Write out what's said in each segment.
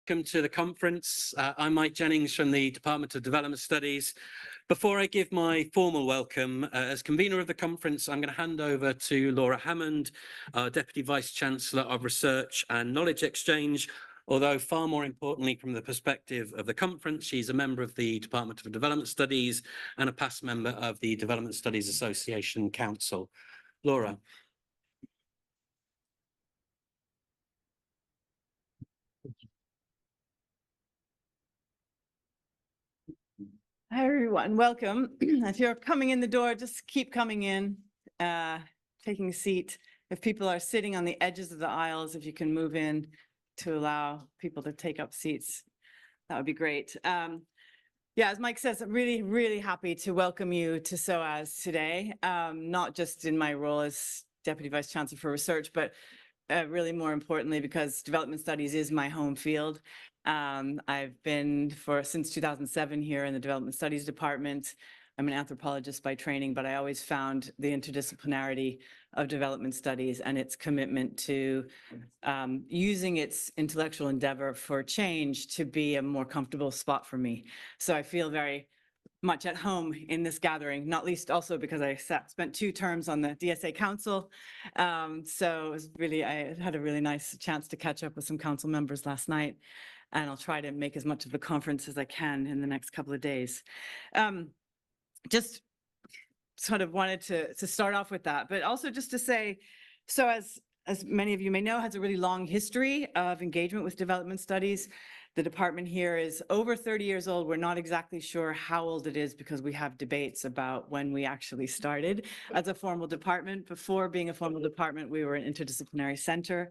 Welcome to the conference. I'm Mike Jennings from the Department of Development Studies. Before I give my formal welcome, as convener of the conference, I'm going to hand over to Laura Hammond, our Deputy Vice-Chancellor of Research and Knowledge Exchange, although far more importantly from the perspective of the conference, she's a member of the Department of Development Studies and a past member of the Development Studies Association Council. Laura. Hi, everyone. Welcome. If you're coming in the door, just keep coming in, taking a seat. If people are sitting on the edges of the aisles, if you can move in to allow people to take up seats, that would be great. Yeah, as Mike says, I'm really, really happy to welcome you to SOAS today, not just in my role as Deputy Vice Chancellor for Research, but really more importantly, because development studies is my home field. I've been since 2007 here in the Development Studies Department. I'm an anthropologist by training, but I always found the interdisciplinarity of development studies and its commitment to using its intellectual endeavor for change to be a more comfortable spot for me. So I feel very much at home in this gathering, not least also because I spent 2 terms on the DSA Council. So it was really, I had a really nice chance to catch up with some council members last night, and I'll try to make as much of the conference as I can in the next couple of days. Just sort of wanted to start off with that, but also just to say, so as many of you may know, has a really long history of engagement with development studies. The department here is over 30 years old. We're not exactly sure how old it is because we have debates about when we actually started as a formal department. Before being a formal department, we were an interdisciplinary center.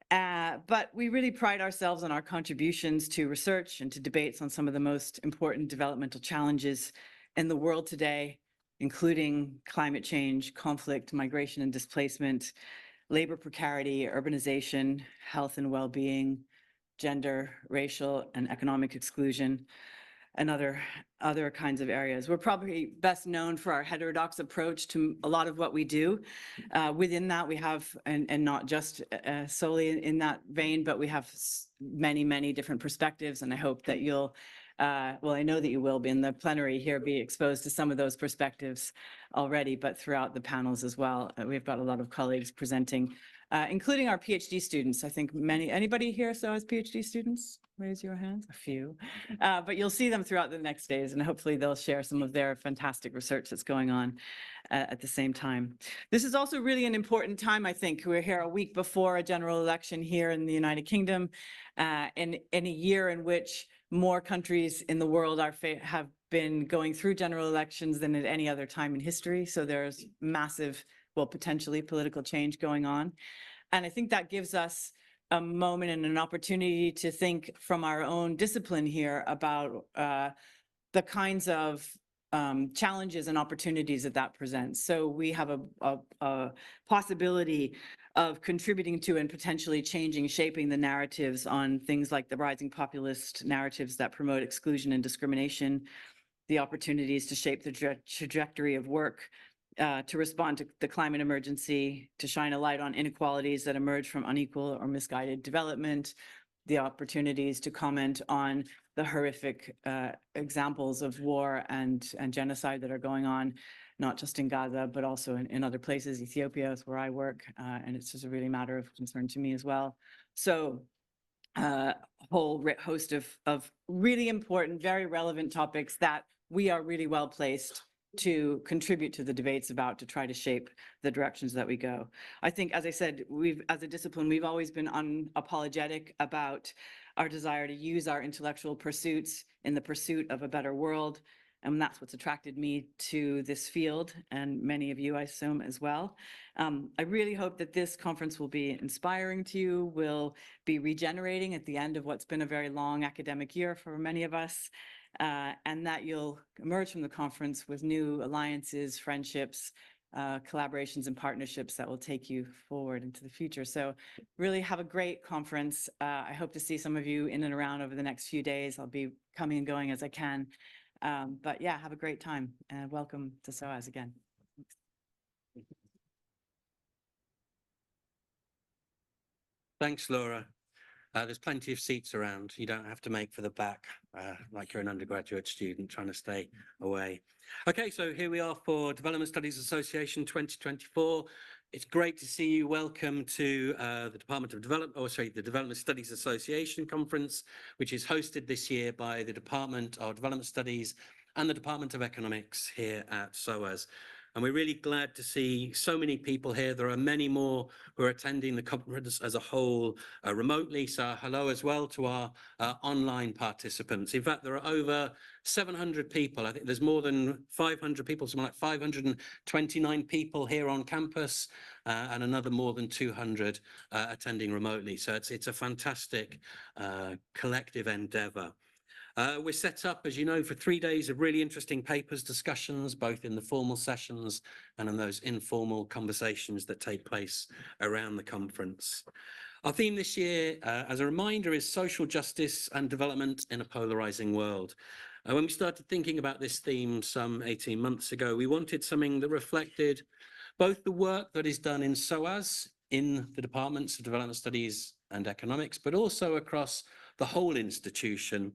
But we really pride ourselves on our contributions to research and to debates on some of the most important developmental challenges in the world today, including climate change, conflict, migration and displacement, labor precarity, urbanization, health and well-being, gender, racial, and economic exclusion, and other kinds of areas. We're probably best known for our heterodox approach to a lot of what we do. Within that, we have, and not just solely in that vein, but we have many, many different perspectives, and I hope that you'll, well, I know that you will be in the plenary here, be exposed to some of those perspectives already, but throughout the panels as well. We've got a lot of colleagues presenting, including our PhD students. I think anybody here so as PhD students? Raise your hands, a few. But you'll see them throughout the next days, and hopefully they'll share some of their fantastic research that's going on at the same time. This is also really an important time, I think. We're here a week before a general election here in the United Kingdom, in a year in which more countries in the world have been going through general elections than at any other time in history. So there's massive, well, potentially political change going on. And I think that gives us a moment and an opportunity to think from our own discipline here about the kinds of challenges and opportunities that presents. So we have a possibility of contributing to and potentially shaping the narratives on things like the rising populist narratives that promote exclusion and discrimination, the opportunities to shape the trajectory of work, to respond to the climate emergency, to shine a light on inequalities that emerge from unequal or misguided development, the opportunities to comment on the horrific examples of war and genocide that are going on, not just in Gaza, but also in other places. Ethiopia is where I work, and it's just a really matter of concern to me as well. So a whole host of really important, very relevant topics that we are really well placed to contribute to the debates about, to try to shape the directions that we go. I think, as I said, as a discipline, we've always been unapologetic about our desire to use our intellectual pursuits in the pursuit of a better world. And that's what's attracted me to this field, and many of you, I assume, as well. I really hope that this conference will be inspiring to you, will be regenerating at the end of what's been a very long academic year for many of us, and that you'll emerge from the conference with new alliances, friendships, collaborations and partnerships that will take you forward into the future. So really have a great conference. I hope to see some of you in and around over the next few days. I'll be coming and going as I can. But yeah, have a great time, and welcome to SOAS again. Thanks, Laura. There's plenty of seats around. You don't have to make for the back like you're an undergraduate student trying to stay away. Okay, so here we are for Development Studies Association 2024. It's great to see you. Welcome to the Department of the Development Studies Association Conference, which is hosted this year by the Department of Development Studies and the Department of Economics here at SOAS. And we're really glad to see so many people here. There are many more who are attending the conference as a whole remotely. So hello as well to our online participants. In fact, there are over 700 people. I think there's more than 500 people, something like 529 people here on campus, and another more than 200 attending remotely. So it's a fantastic collective endeavor. We're set up, as you know, for 3 days of really interesting papers, discussions, both in the formal sessions and in those informal conversations that take place around the conference. Our theme this year, as a reminder, is social justice and development in a polarizing world. When we started thinking about this theme some 18 months ago, we wanted something that reflected both the work that is done in SOAS, in the Departments of Development Studies and Economics, but also across the whole institution,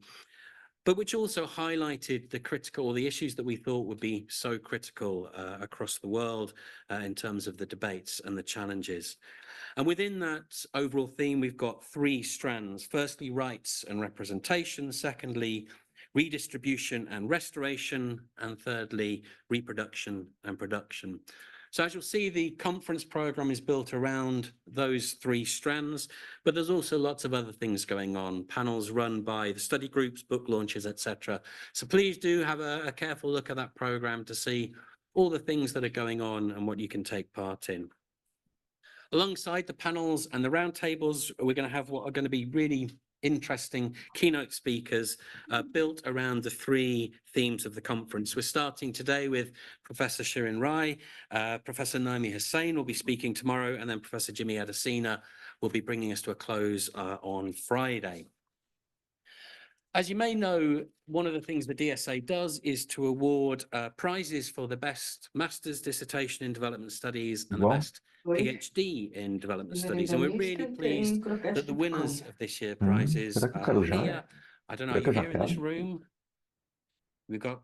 but which also highlighted the issues that we thought would be so critical across the world in terms of the debates and the challenges. And within that overall theme, we've got 3 strands. Firstly, rights and representation. Secondly, redistribution and restoration. And thirdly, reproduction and production. So as you'll see, the conference program is built around those 3 strands, but there's also lots of other things going on, panels run by the study groups, book launches, etc. So please do have a careful look at that program to see all the things that are going on and what you can take part in. Alongside the panels and the roundtables, we're going to have what are going to be really interesting keynote speakers built around the 3 themes of the conference. We're starting today with Professor Shirin Rai. Professor Naomi Hussain will be speaking tomorrow, and then Professor Jimmy Adesina will be bringing us to a close on Friday. As you may know, one of the things the DSA does is to award prizes for the best master's dissertation in development studies and the best PhD in development studies. And we're really pleased that the winners of this year's prizes are here. I don't know, are you here in this room? We've got,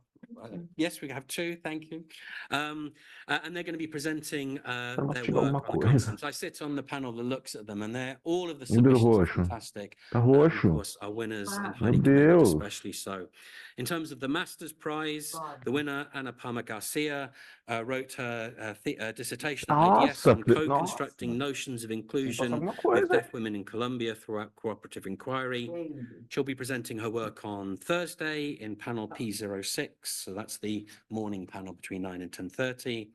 yes, we have 2, thank you. And they're going to be presenting their work on the conference. I sit on the panel that looks at them, and all of the submissions are fantastic. Of course, our winners and highly commended, especially so. In terms of the Master's Prize, the winner, Ana Palma Garcia, wrote her dissertation at ODS on co-constructing notions of inclusion with deaf women in Colombia throughout cooperative inquiry. She'll be presenting her work on Thursday in panel P06, so that's the morning panel between 9 and 10:30.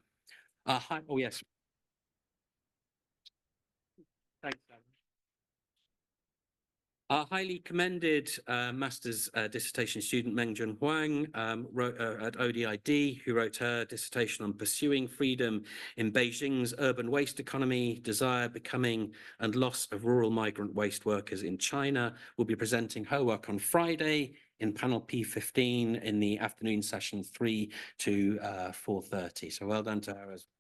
Oh, yes. Thanks, Dan. Our highly commended master's dissertation student Mengjun Huang wrote at ODID, who wrote her dissertation on pursuing freedom in Beijing's urban waste economy, desire, becoming, and loss of rural migrant waste workers in China, will be presenting her work on Friday in panel P15 in the afternoon session 3 to 4:30. So well done to her as well.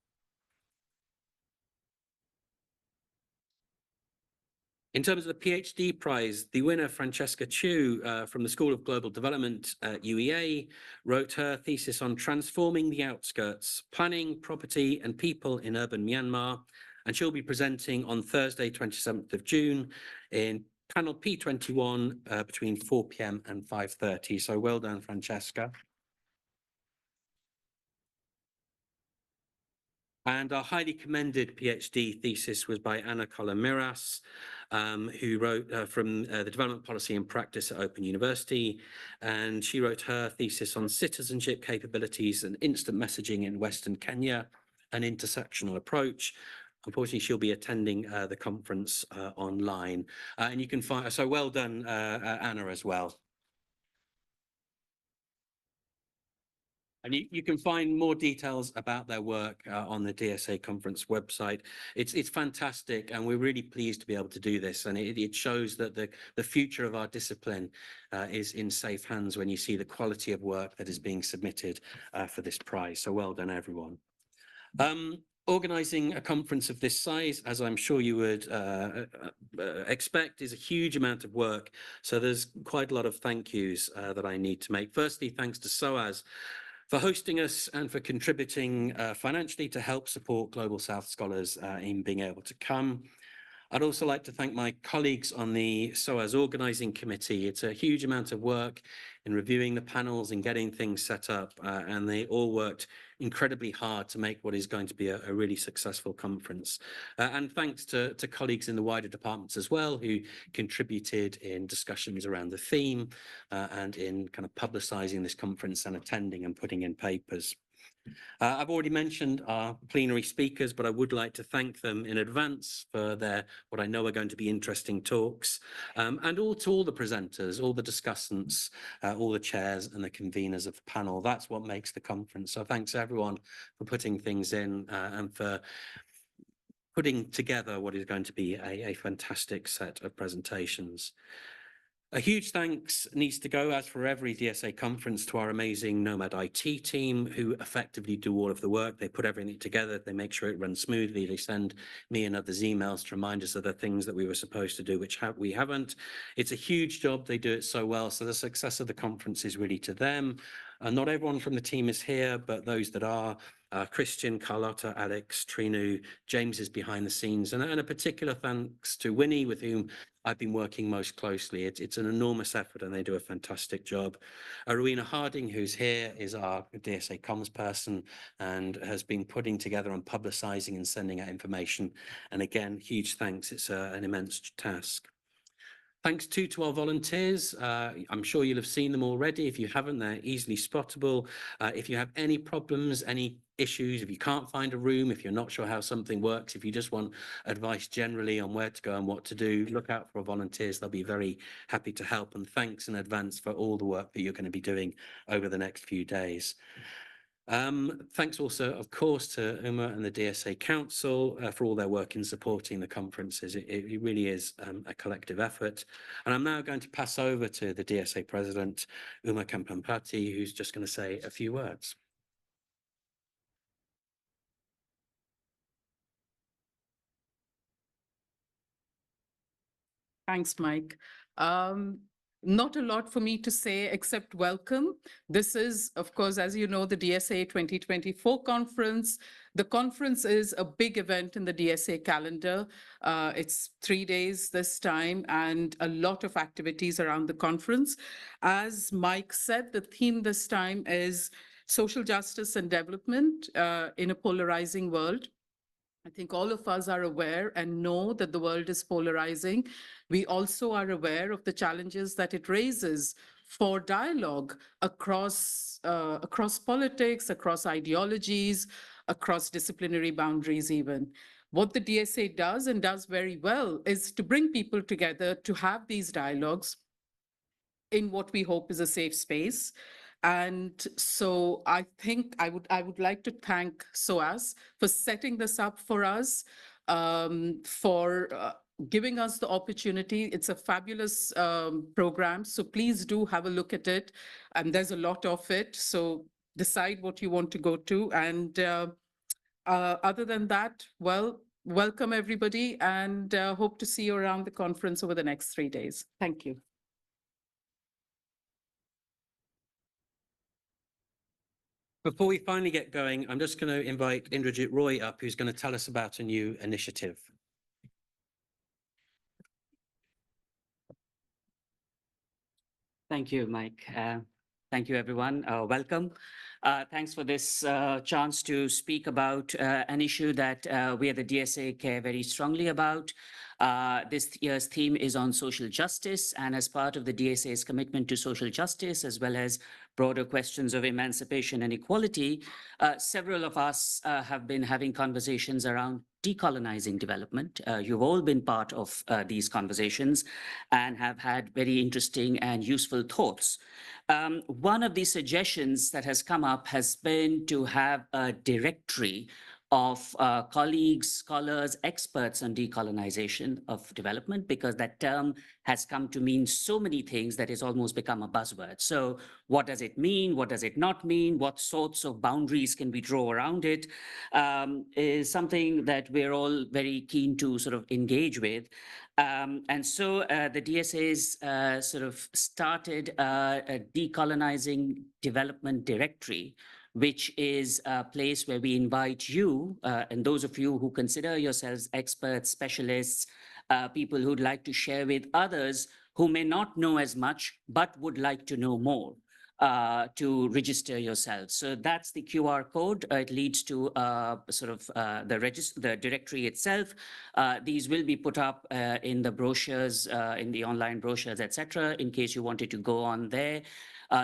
In terms of the PhD prize, the winner, Francesca Chu, from the School of Global Development at UEA, wrote her thesis on transforming the outskirts, planning, property, and people in urban Myanmar. And she'll be presenting on Thursday, 27th of June in panel P21 between 4 p.m. and 5:30. So well done, Francesca. And our highly commended PhD thesis was by Ana Colamiras, who wrote from the Development Policy and Practice at Open University. And she wrote her thesis on citizenship capabilities and instant messaging in Western Kenya, an intersectional approach. Unfortunately, she'll be attending the conference online. And you can find, so well done, Anna, as well. And you can find more details about their work on the DSA conference website. It's fantastic, and we're really pleased to be able to do this. And it shows that the future of our discipline is in safe hands when you see the quality of work that is being submitted for this prize. So well done, everyone. Organising a conference of this size, as I'm sure you would expect, is a huge amount of work. So there's quite a lot of thank yous that I need to make. Firstly, thanks to SOAS for hosting us and for contributing financially to help support Global South scholars in being able to come. I'd also like to thank my colleagues on the SOAS organising committee. It's a huge amount of work in reviewing the panels and getting things set up, and they all worked incredibly hard to make what is going to be a really successful conference. And thanks to colleagues in the wider departments as well, who contributed in discussions around the theme and in kind of publicising this conference and attending and putting in papers. I've already mentioned our plenary speakers, but I would like to thank them in advance for their, what I know are going to be interesting talks, and to all the presenters, all the discussants, all the chairs and the conveners of the panel. That's what makes the conference. So thanks everyone for putting things in and for putting together what is going to be a fantastic set of presentations. A huge thanks needs to go, as for every DSA conference, to our amazing Nomad IT team, who effectively do all of the work. They put everything together, they make sure it runs smoothly, they send me and others emails to remind us of the things that we were supposed to do, which we haven't. It's a huge job, they do it so well, so the success of the conference is really to them. Not everyone from the team is here, but those that are, Christian, Carlotta, Alex, Trinu, James is behind the scenes, and a particular thanks to Winnie, with whom I've been working most closely. It's an enormous effort and they do a fantastic job. Rowena Harding, who's here, is our DSA comms person and has been putting together and publicising and sending out information. And again, huge thanks. It's an immense task. Thanks too to our volunteers. I'm sure you'll have seen them already. If you haven't, they're easily spottable. If you have any problems, any issues, if you can't find a room, if you're not sure how something works, if you just want advice generally on where to go and what to do, look out for our volunteers. They'll be very happy to help, and thanks in advance for all the work that you're going to be doing over the next few days. Thanks also, of course, to Uma and the DSA Council for all their work in supporting the conferences. It really is a collective effort. And I'm now going to pass over to the DSA President, Uma Kampampati, who's just going to say a few words. Thanks, Mike. Not a lot for me to say except welcome. This is, of course, as you know, the DSA 2024 conference. The conference is a big event in the DSA calendar. It's 3 days this time and a lot of activities around the conference. As Mike said, the theme this time is social justice and development in a polarizing world. I think all of us are aware and know that the world is polarizing. We also are aware of the challenges that it raises for dialogue across politics, across ideologies, across disciplinary boundaries even. What the DSA does and does very well is to bring people together to have these dialogues in what we hope is a safe space. And so I think I would like to thank SOAS for setting this up for us, for giving us the opportunity. It's a fabulous program, so please do have a look at it. And there's a lot of it, so decide what you want to go to. And other than that, well, welcome everybody, and hope to see you around the conference over the next 3 days. Thank you. Before we finally get going, I'm just going to invite Indrajit Roy up, who's going to tell us about a new initiative. Thank you, Mike. Thank you, everyone. Welcome. Thanks for this chance to speak about an issue that we at the DSA care very strongly about. This year's theme is on social justice, and as part of the DSA's commitment to social justice, as well as broader questions of emancipation and equality, several of us have been having conversations around decolonizing development. You've all been part of these conversations and have had very interesting and useful thoughts. One of the suggestions that has come up has been to have a directory of colleagues, scholars, experts on decolonization of development, because that term has come to mean so many things that it's almost become a buzzword. So what does it mean? What does it not mean? What sorts of boundaries can we draw around it? Is something that we're all very keen to sort of engage with. And so the DSA's sort of started a decolonizing development directory, which is a place where we invite you and those of you who consider yourselves experts, specialists, people who'd like to share with others who may not know as much, but would like to know more, to register yourselves. So that's the QR code. It leads to sort of the directory itself. These will be put up in the brochures, in the online brochures, etc., in case you wanted to go on there.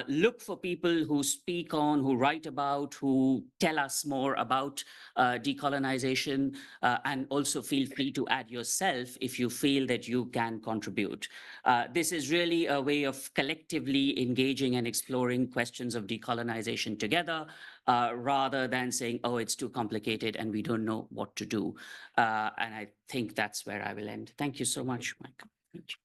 Look for people who speak on, who write about, who tell us more about decolonization, and also feel free to add yourself if you feel that you can contribute. This is really a way of collectively engaging and exploring questions of decolonization together, rather than saying, oh, it's too complicated and we don't know what to do. And I think that's where I will end. Thank you so much, Mike. Thank you.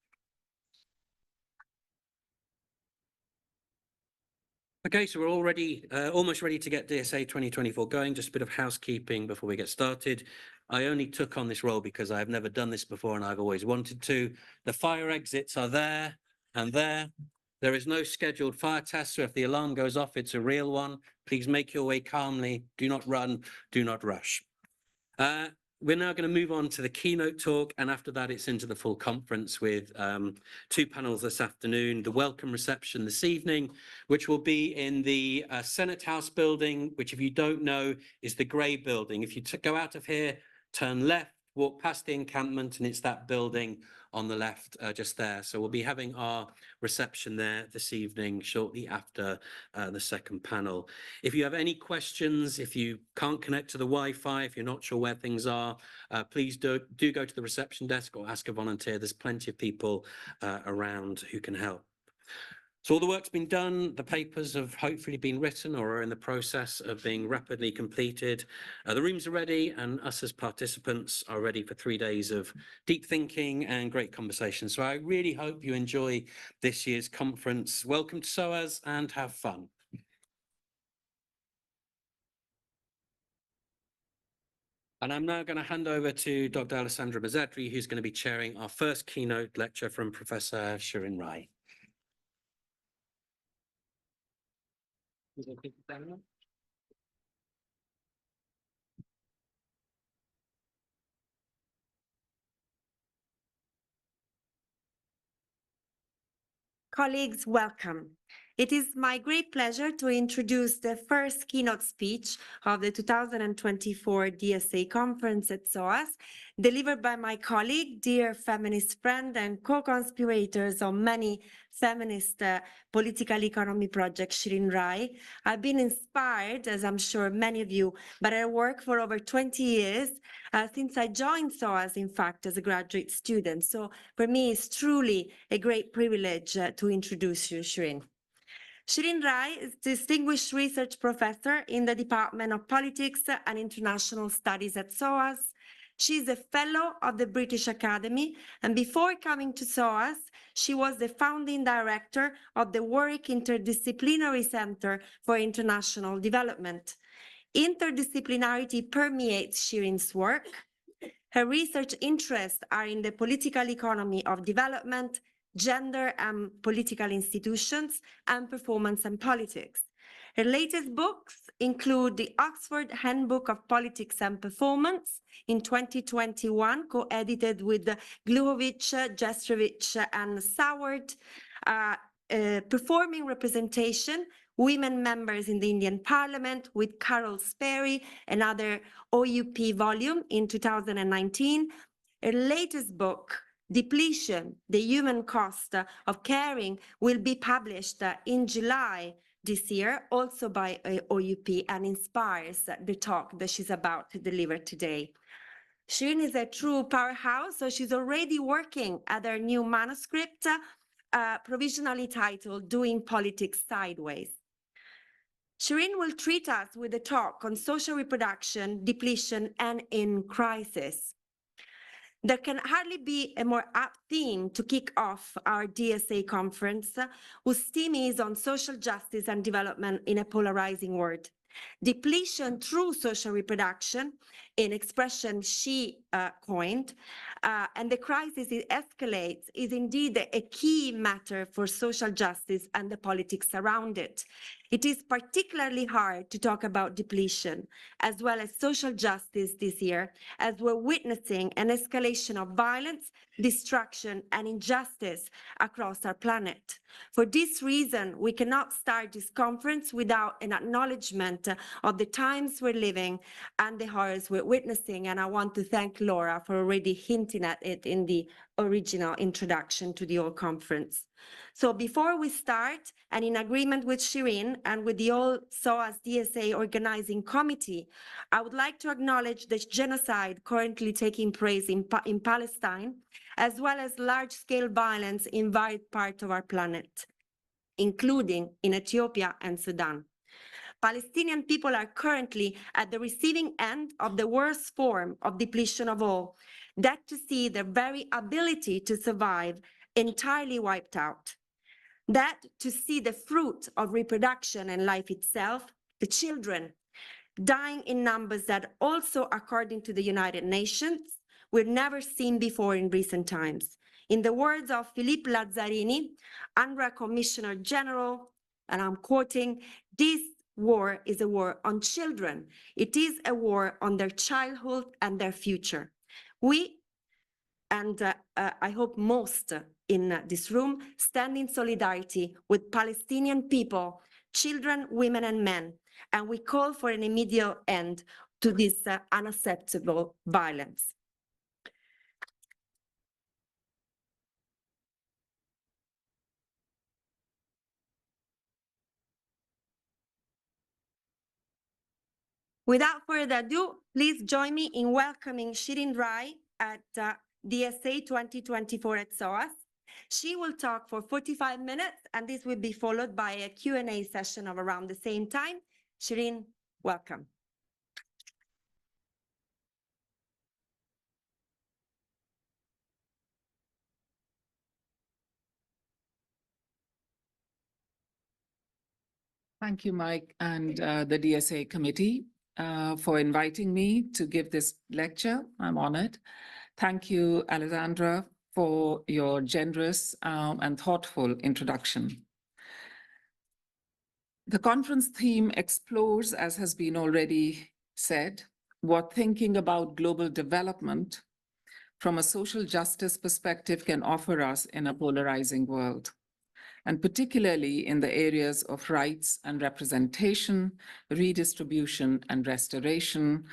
Okay, so we're already almost ready to get DSA 2024 going. Just a bit of housekeeping before we get started. I only took on this role because I've never done this before and I've always wanted to. The fire exits are there and there. There is no scheduled fire test, so if the alarm goes off, it's a real one. Please make your way calmly. Do not run, do not rush. We're now going to move on to the keynote talk, and after that it's into the full conference with two panels this afternoon. The welcome reception this evening, which will be in the Senate House building, which, if you don't know, is the grey building. If you go out of here, turn left, walk past the encampment, and it's that building on the left just there. So we'll be having our reception there this evening shortly after the second panel. If you have any questions, if you can't connect to the Wi-Fi, if you're not sure where things are, please do go to the reception desk or ask a volunteer. There's plenty of people around who can help. So all the work's been done. The papers have hopefully been written or are in the process of being rapidly completed. The rooms are ready, and us as participants are ready for 3 days of deep thinking and great conversation. So I really hope you enjoy this year's conference. Welcome to SOAS and have fun. And I'm now going to hand over to Dr. Alessandra Mezzadri, who's going to be chairing our first keynote lecture from Professor Shirin Rai. Colleagues, welcome. It is my great pleasure to introduce the first keynote speech of the 2024 DSA conference at SOAS, delivered by my colleague, dear feminist friend and co-conspirators on many feminist political economy projects, Shirin Rai. I've been inspired, as I'm sure many of you, by her work for over 20 years, since I joined SOAS, in fact, as a graduate student. So for me, it's truly a great privilege to introduce you, Shirin. Shirin Rai is Distinguished Research Professor in the Department of Politics and International Studies at SOAS. She is a Fellow of the British Academy, and before coming to SOAS, she was the founding director of the Warwick Interdisciplinary Center for International Development. Interdisciplinarity permeates Shirin's work. Her research interests are in the political economy of development, gender and political institutions, and performance and politics. Her latest books include the Oxford Handbook of Politics and Performance in 2021, co-edited with Gluhovic, Jestrovich, and Saward, Performing Representation, Women Members in the Indian Parliament with Carol Sperry, another OUP volume in 2019. Her latest book, Depletion, the Human Cost of Caring, will be published in July this year, also by OUP, and inspires the talk that she's about to deliver today. Shirin is a true powerhouse, so she's already working at her new manuscript, provisionally titled Doing Politics Sideways. Shirin will treat us with a talk on social reproduction, depletion, and in crisis. There can hardly be a more apt theme to kick off our DSA conference, whose theme is on social justice and development in a polarizing world. Depletion through social reproduction, an expression she coined, and the crisis it escalates is indeed a key matter for social justice and the politics around it. It is particularly hard to talk about depletion as well as social justice this year, as we're witnessing an escalation of violence, destruction, and injustice across our planet. For this reason, we cannot start this conference without an acknowledgement of the times we're living and the horrors we're witnessing. And I want to thank Laura for already hinting at it in the original introduction to the whole conference. So before we start, and in agreement with Shirin and with the whole SOAS DSA organizing committee, I would like to acknowledge the genocide currently taking place in Palestine, as well as large-scale violence in various parts of our planet, including in Ethiopia and Sudan. Palestinian people are currently at the receiving end of the worst form of depletion of all, that to see their very ability to survive entirely wiped out. That to see the fruit of reproduction and life itself, the children, dying in numbers that also, according to the United Nations, we've never seen before in recent times. In the words of Philippe Lazzarini, UNRWA Commissioner General, and I'm quoting, "This war is a war on children. It is a war on their childhood and their future." We, and I hope most in this room, stand in solidarity with Palestinian people, children, women, and men, and we call for an immediate end to this unacceptable violence. Without further ado, please join me in welcoming Shirin Rai at DSA 2024 at SOAS. She will talk for 45 minutes, and this will be followed by a Q&A session of around the same time. Shirin, welcome. Thank you, Mike, and the DSA committee for inviting me to give this lecture. I'm honored. Thank you, Alessandra, for your generous and thoughtful introduction. The conference theme explores, as has been already said, what thinking about global development from a social justice perspective can offer us in a polarizing world, and particularly in the areas of rights and representation, redistribution and restoration,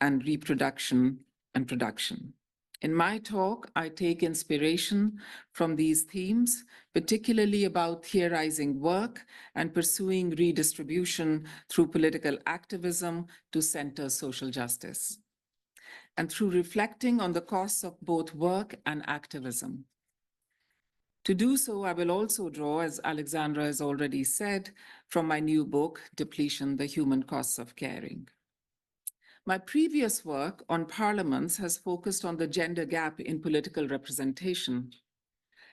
and reproduction and production. In my talk, I take inspiration from these themes, particularly about theorizing work and pursuing redistribution through political activism to center social justice, and through reflecting on the costs of both work and activism. To do so, I will also draw, as Alessandra has already said, from my new book, Depletion: The Human Costs of Caring. My previous work on parliaments has focused on the gender gap in political representation.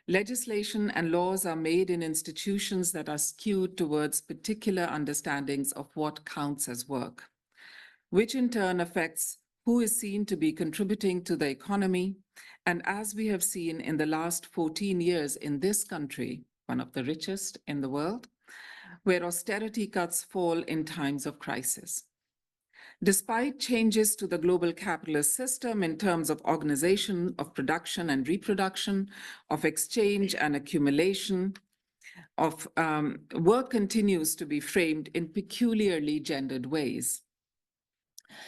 Legislation and laws are made in institutions that are skewed towards particular understandings of what counts as work, which in turn affects who is seen to be contributing to the economy. And as we have seen in the last 14 years in this country, one of the richest in the world, where austerity cuts fall in times of crisis. Despite changes to the global capitalist system in terms of organization of production and reproduction, of exchange and accumulation, of work continues to be framed in peculiarly gendered ways.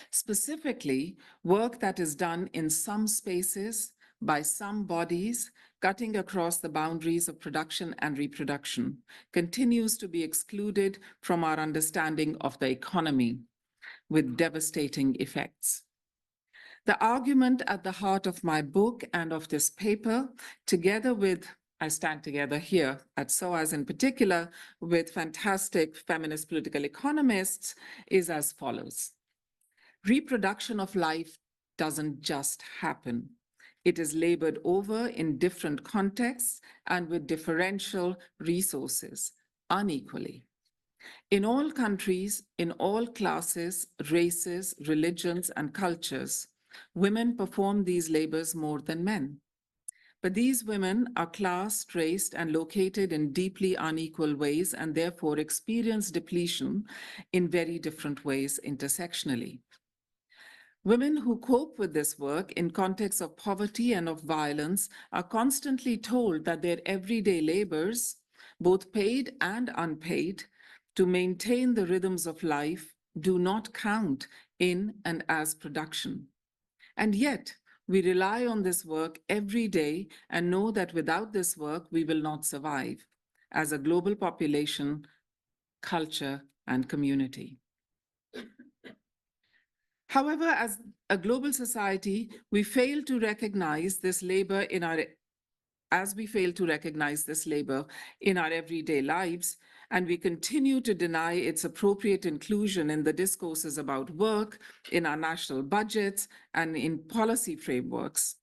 Specifically, work that is done in some spaces by some bodies cutting across the boundaries of production and reproduction continues to be excluded from our understanding of the economy, with devastating effects. The argument at the heart of my book and of this paper, together with I stand together here at SOAS in particular with fantastic feminist political economists is as follows. Reproduction of life doesn't just happen. It is labored over in different contexts and with differential resources, unequally. In all countries, in all classes, races, religions, and cultures, women perform these labors more than men. But these women are classed, raced, and located in deeply unequal ways and therefore experience depletion in very different ways intersectionally. Women who cope with this work in contexts of poverty and of violence are constantly told that their everyday labors, both paid and unpaid, to maintain the rhythms of life do not count in and as production. And yet, we rely on this work every day and know that without this work, we will not survive as a global population, culture, and community. However, as a global society, we fail to recognize this labor in our everyday lives, and we continue to deny its appropriate inclusion in the discourses about work, in our national budgets, and in policy frameworks.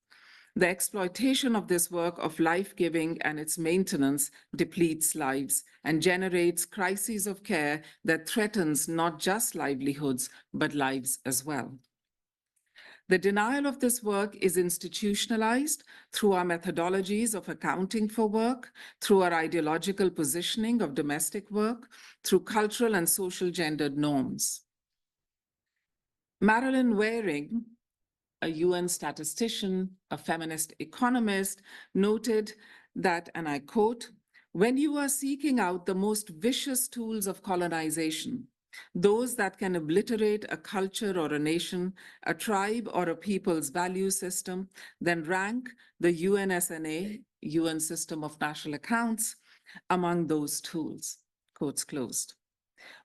The exploitation of this work of life-giving and its maintenance depletes lives and generates crises of care that threatens not just livelihoods, but lives as well. The denial of this work is institutionalized through our methodologies of accounting for work, through our ideological positioning of domestic work, through cultural and social gendered norms. Marilyn Waring, a UN statistician, a feminist economist, noted that, and I quote, "When you are seeking out the most vicious tools of colonization, those that can obliterate a culture or a nation, a tribe or a people's value system, then rank the UNSNA, UN System of National Accounts, among those tools," quotes closed.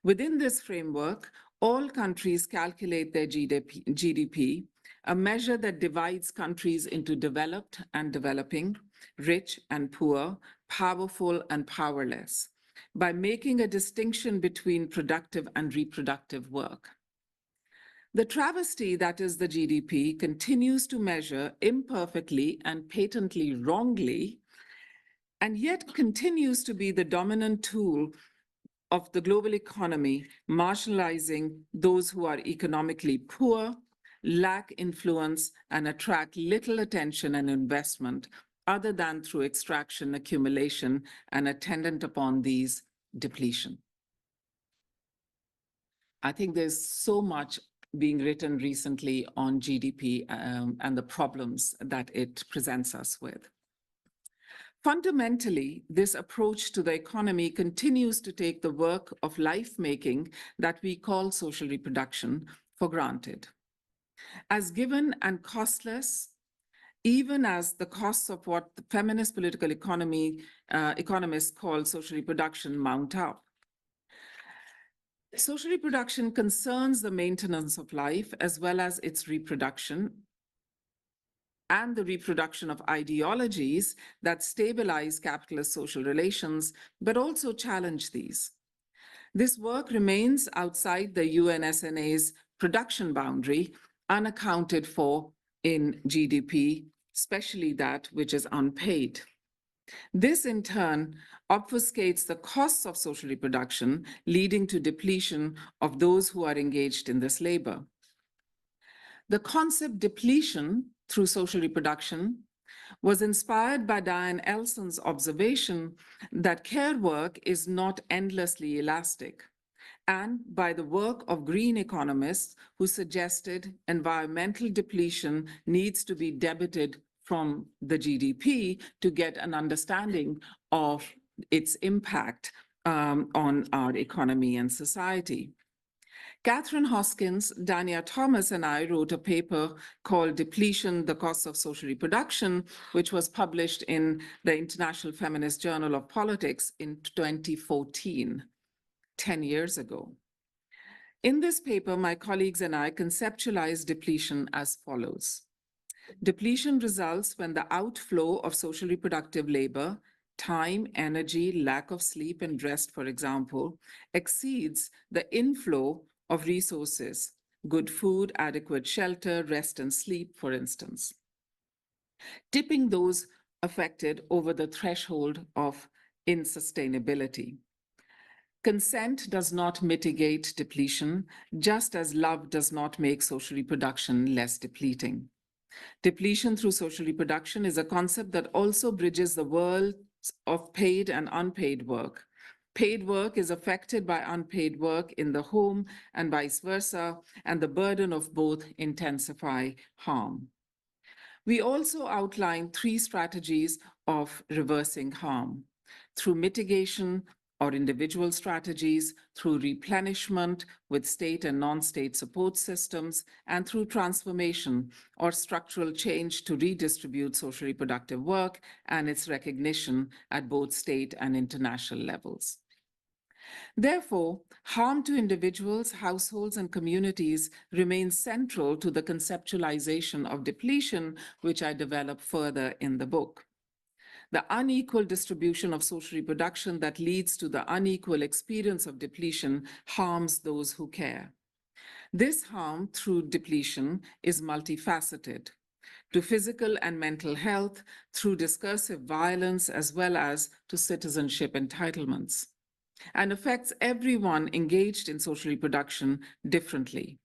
Within this framework, all countries calculate their GDP, a measure that divides countries into developed and developing, rich and poor, powerful and powerless, by making a distinction between productive and reproductive work. The travesty that is the GDP continues to measure imperfectly and patently wrongly, and yet continues to be the dominant tool of the global economy, marginalizing those who are economically poor, lack influence, and attract little attention and investment other than through extraction, accumulation, and attendant upon these, depletion. I think there's so much being written recently on GDP and the problems that it presents us with. Fundamentally, this approach to the economy continues to take the work of life-making that we call social reproduction for granted, as given and costless, even as the costs of what the feminist political economists call social reproduction mount up. Social reproduction concerns the maintenance of life as well as its reproduction and the reproduction of ideologies that stabilize capitalist social relations, but also challenge these. This work remains outside the UNSNA's production boundary, unaccounted for in GDP, especially that which is unpaid. This, in turn, obfuscates the costs of social reproduction, leading to depletion of those who are engaged in this labor. The concept depletion through social reproduction was inspired by Diane Elson's observation that care work is not endlessly elastic, and by the work of green economists who suggested environmental depletion needs to be debited from the GDP to get an understanding of its impact on our economy and society. Catherine Hoskins, Dania Thomas, and I wrote a paper called Depletion, the Costs of Social Reproduction, which was published in the International Feminist Journal of Politics in 2014, 10 years ago. In this paper, my colleagues and I conceptualized depletion as follows. Depletion results when the outflow of social reproductive labor time, energy, lack of sleep, and rest, for example, exceeds the inflow of resources, good food, adequate shelter, rest and sleep, for instance, tipping those affected over the threshold of insustainability. Consent does not mitigate depletion, just as love does not make social reproduction less depleting. Depletion through social reproduction is a concept that also bridges the worlds of paid and unpaid work. Paid work is affected by unpaid work in the home and vice versa, and the burden of both intensify harm. We also outline 3 strategies of reversing harm: through mitigation or individual strategies, through replenishment with state and non-state support systems, and through transformation or structural change to redistribute social reproductive work and its recognition at both state and international levels. Therefore, harm to individuals, households, and communities remains central to the conceptualization of depletion, which I develop further in the book. The unequal distribution of social reproduction that leads to the unequal experience of depletion harms those who care. This harm through depletion is multifaceted, to physical and mental health, through discursive violence, as well as to citizenship entitlements, and affects everyone engaged in social reproduction differently.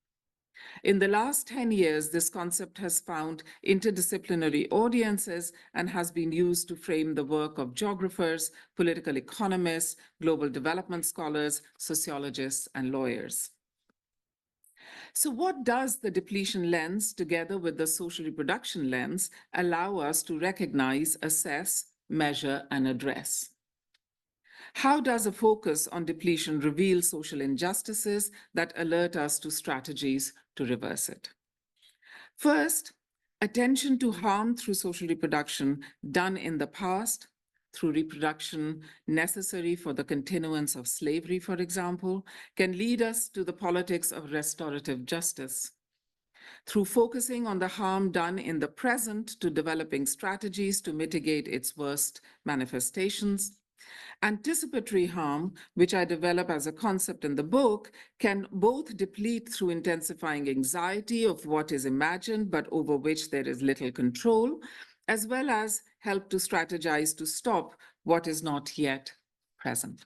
In the last 10 years, this concept has found interdisciplinary audiences and has been used to frame the work of geographers, political economists, global development scholars, sociologists, and lawyers. So what does the depletion lens, together with the social reproduction lens, allow us to recognize, assess, measure, and address? How does a focus on depletion reveal social injustices that alert us to strategies to reverse it? First, attention to harm through social reproduction done in the past, through reproduction necessary for the continuance of slavery, for example, can lead us to the politics of restorative justice. Through focusing on the harm done in the present to developing strategies to mitigate its worst manifestations. Anticipatory harm, which I develop as a concept in the book, can both deplete through intensifying anxiety of what is imagined but over which there is little control, as well as help to strategize to stop what is not yet present.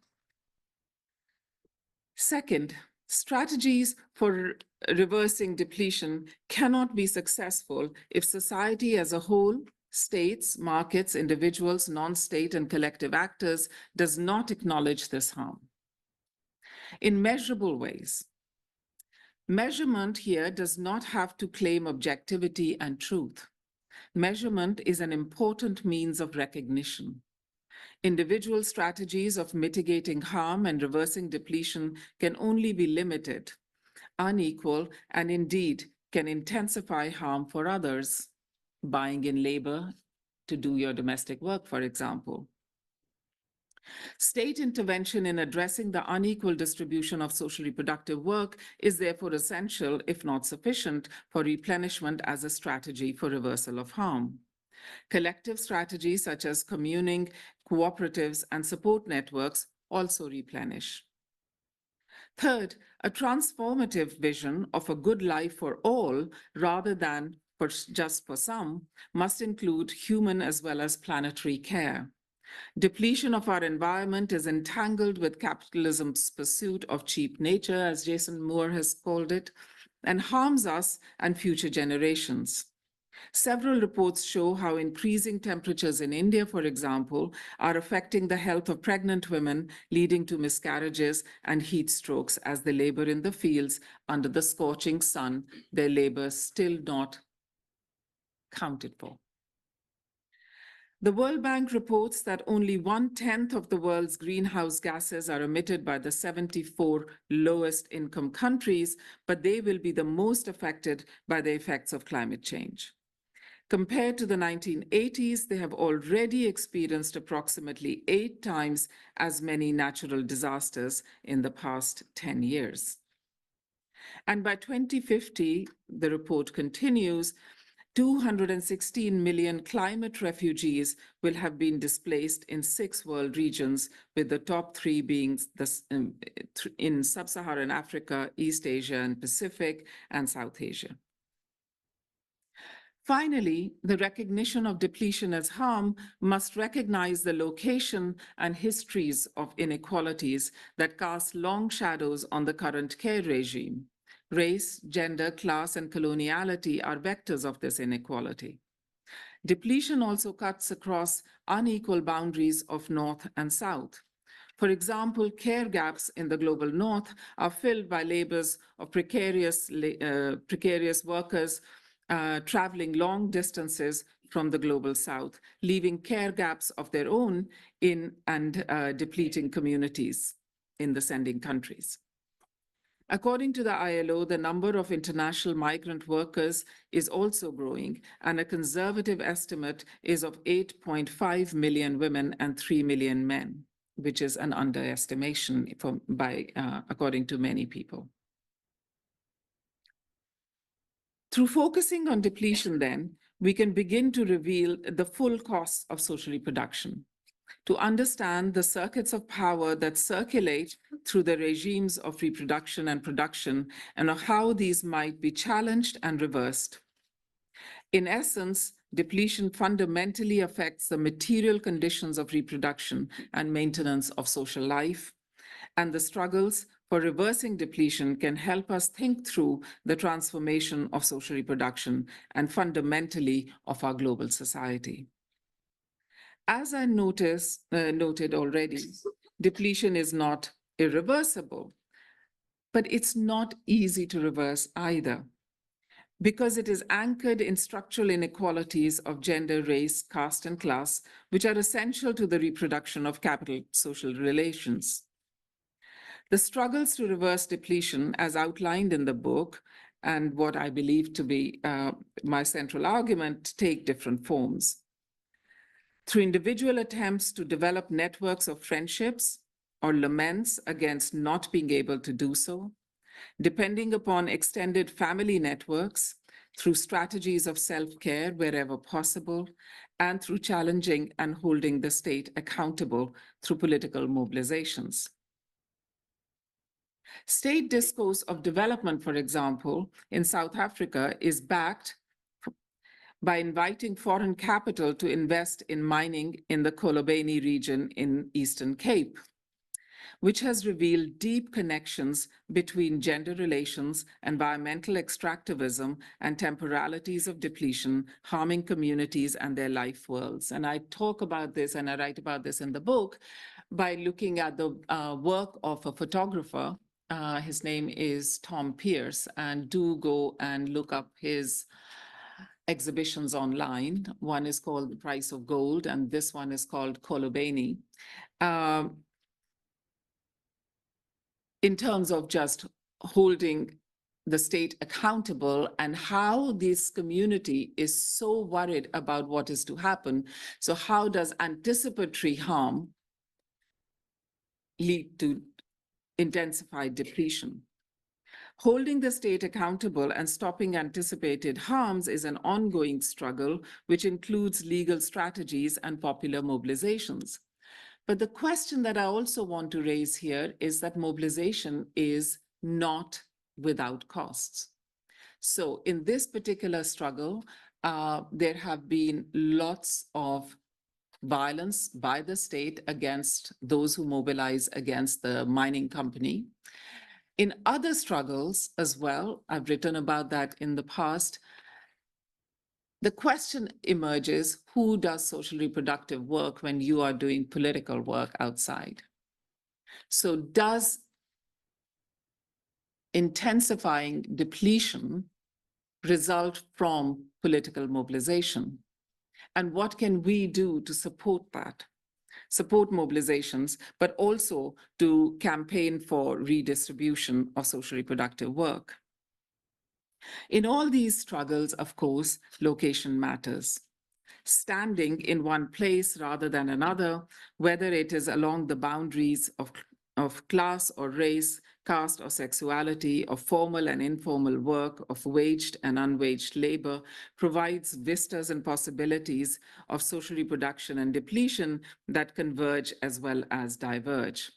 Second, strategies for reversing depletion cannot be successful if society as a whole, states, markets, individuals, non-state and collective actors, does not acknowledge this harm in measurable ways. Measurement here does not have to claim objectivity and truth. Measurement is an important means of recognition. Individual strategies of mitigating harm and reversing depletion can only be limited, unequal, and indeed can intensify harm for others. Buying in labor to do your domestic work, for example. State intervention in addressing the unequal distribution of social reproductive work is therefore essential, if not sufficient, for replenishment as a strategy for reversal of harm. Collective strategies such as communing, cooperatives, and support networks also replenish. Third, a transformative vision of a good life for all rather than just for some must include human as well as planetary care. Depletion of our environment is entangled with capitalism's pursuit of cheap nature, as Jason Moore has called it, and harms us and future generations. Several reports show how increasing temperatures in India, for example, are affecting the health of pregnant women, leading to miscarriages and heat strokes as they labor in the fields under the scorching sun, their labor still not counted for. The World Bank reports that only 1/10 of the world's greenhouse gases are emitted by the 74 lowest income countries, but they will be the most affected by the effects of climate change. Compared to the 1980s, they have already experienced approximately 8 times as many natural disasters in the past 10 years. And by 2050, the report continues, 216 million climate refugees will have been displaced in 6 world regions, with the top 3 being in Sub-Saharan Africa, East Asia and Pacific, and South Asia. Finally, the recognition of depletion as harm must recognize the location and histories of inequalities that cast long shadows on the current care regime. Race, gender, class, and coloniality are vectors of this inequality. Depletion also cuts across unequal boundaries of North and South. For example, care gaps in the global North are filled by labors of precarious workers traveling long distances from the global South, leaving care gaps of their own in and depleting communities in the sending countries. According to the ILO, the number of international migrant workers is also growing, and a conservative estimate is of 8.5 million women and 3 million men, which is an underestimation according to many people. Through focusing on depletion, then, we can begin to reveal the full costs of social reproduction, to understand the circuits of power that circulate through the regimes of reproduction and production, and of how these might be challenged and reversed. In essence, depletion fundamentally affects the material conditions of reproduction and maintenance of social life, and the struggles for reversing depletion can help us think through the transformation of social reproduction and fundamentally of our global society. As I noted already, depletion is not irreversible, but it's not easy to reverse either, because it is anchored in structural inequalities of gender, race, caste, and class, which are essential to the reproduction of capital social relations. The struggles to reverse depletion, as outlined in the book, and what I believe to be my central argument, take different forms. Through individual attempts to develop networks of friendships or laments against not being able to do so, depending upon extended family networks, through strategies of self-care wherever possible, and through challenging and holding the state accountable through political mobilizations. State discourse of development, for example, in South Africa is backed by inviting foreign capital to invest in mining in the Kolobeni region in Eastern Cape, which has revealed deep connections between gender relations, environmental extractivism, and temporalities of depletion, harming communities and their life worlds. And I talk about this and I write about this in the book by looking at the work of a photographer. His name is Tom Pierce, and do go and look up his exhibitions online. One is called The Price of Gold, and this one is called Kolobeni. In terms of just holding the state accountable and how this community is so worried about what is to happen. So how does anticipatory harm lead to intensified depletion? Holding the state accountable and stopping anticipated harms is an ongoing struggle, which includes legal strategies and popular mobilizations. But the question that I also want to raise here is that mobilization is not without costs. So in this particular struggle, there have been lots of violence by the state against those who mobilize against the mining company. In other struggles as well, I've written about that in the past, the question emerges, who does social reproductive work when you are doing political work outside? So does intensifying depletion result from political mobilization? And what can we do to support that? Support mobilizations, but also to campaign for redistribution of social reproductive work. In all these struggles, of course, location matters. Standing in one place rather than another, whether it is along the boundaries of class or race, caste or sexuality, of formal and informal work, of waged and unwaged labor, provides vistas and possibilities of social reproduction and depletion that converge as well as diverge.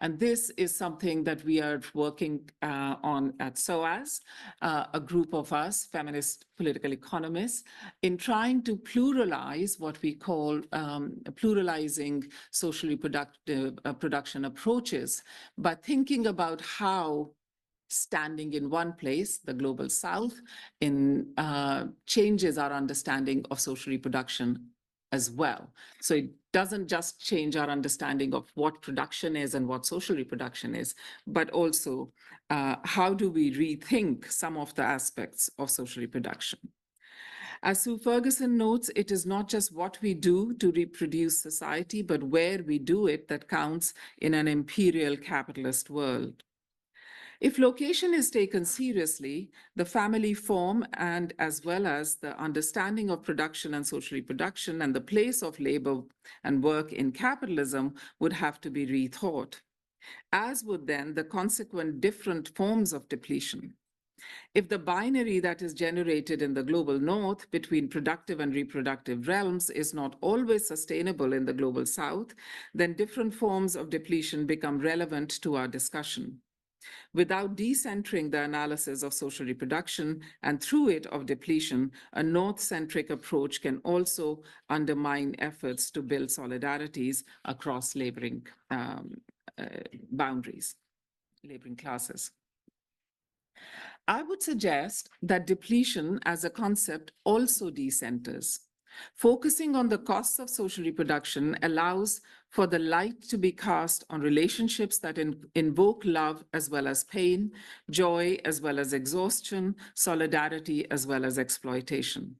And this is something that we are working on at SOAS, a group of us, feminist political economists, in trying to pluralize what we call pluralizing socially productive production approaches, by thinking about how standing in one place, the global south, changes our understanding of social reproduction as well. So it doesn't just change our understanding of what production is and what social reproduction is, but also how do we rethink some of the aspects of social reproduction. As Sue Ferguson notes, it is not just what we do to reproduce society, but where we do it that counts in an imperial capitalist world. If location is taken seriously, the family form and as well as the understanding of production and social reproduction and the place of labor and work in capitalism would have to be rethought, as would then the consequent different forms of depletion. If the binary that is generated in the global north between productive and reproductive realms is not always sustainable in the global south, then different forms of depletion become relevant to our discussion. Without decentering the analysis of social reproduction and through it of depletion, a North-centric approach can also undermine efforts to build solidarities across laboring boundaries, laboring classes. I would suggest that depletion as a concept also decenters. Focusing on the costs of social reproduction allows for the light to be cast on relationships that invoke love as well as pain, joy as well as exhaustion, solidarity as well as exploitation.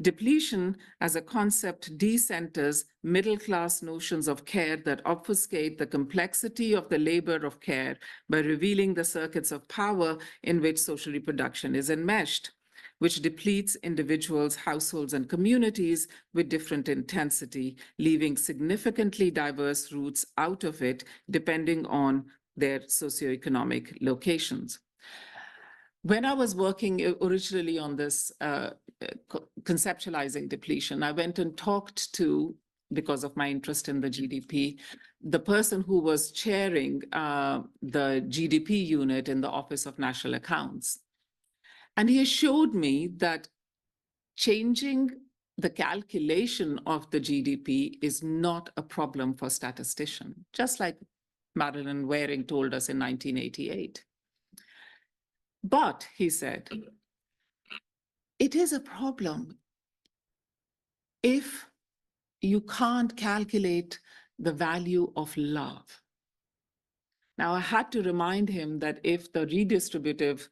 Depletion as a concept decenters middle-class notions of care that obfuscate the complexity of the labor of care by revealing the circuits of power in which social reproduction is enmeshed, which depletes individuals, households, and communities with different intensity, leaving significantly diverse routes out of it, depending on their socioeconomic locations. When I was working originally on this conceptualizing depletion, I went and talked to, because of my interest in the GDP, the person who was chairing the GDP unit in the Office of National Accounts. And he assured me that changing the calculation of the GDP is not a problem for statisticians, just like Marilyn Waring told us in 1988. But, he said, it is a problem if you can't calculate the value of love. Now, I had to remind him that if the redistributive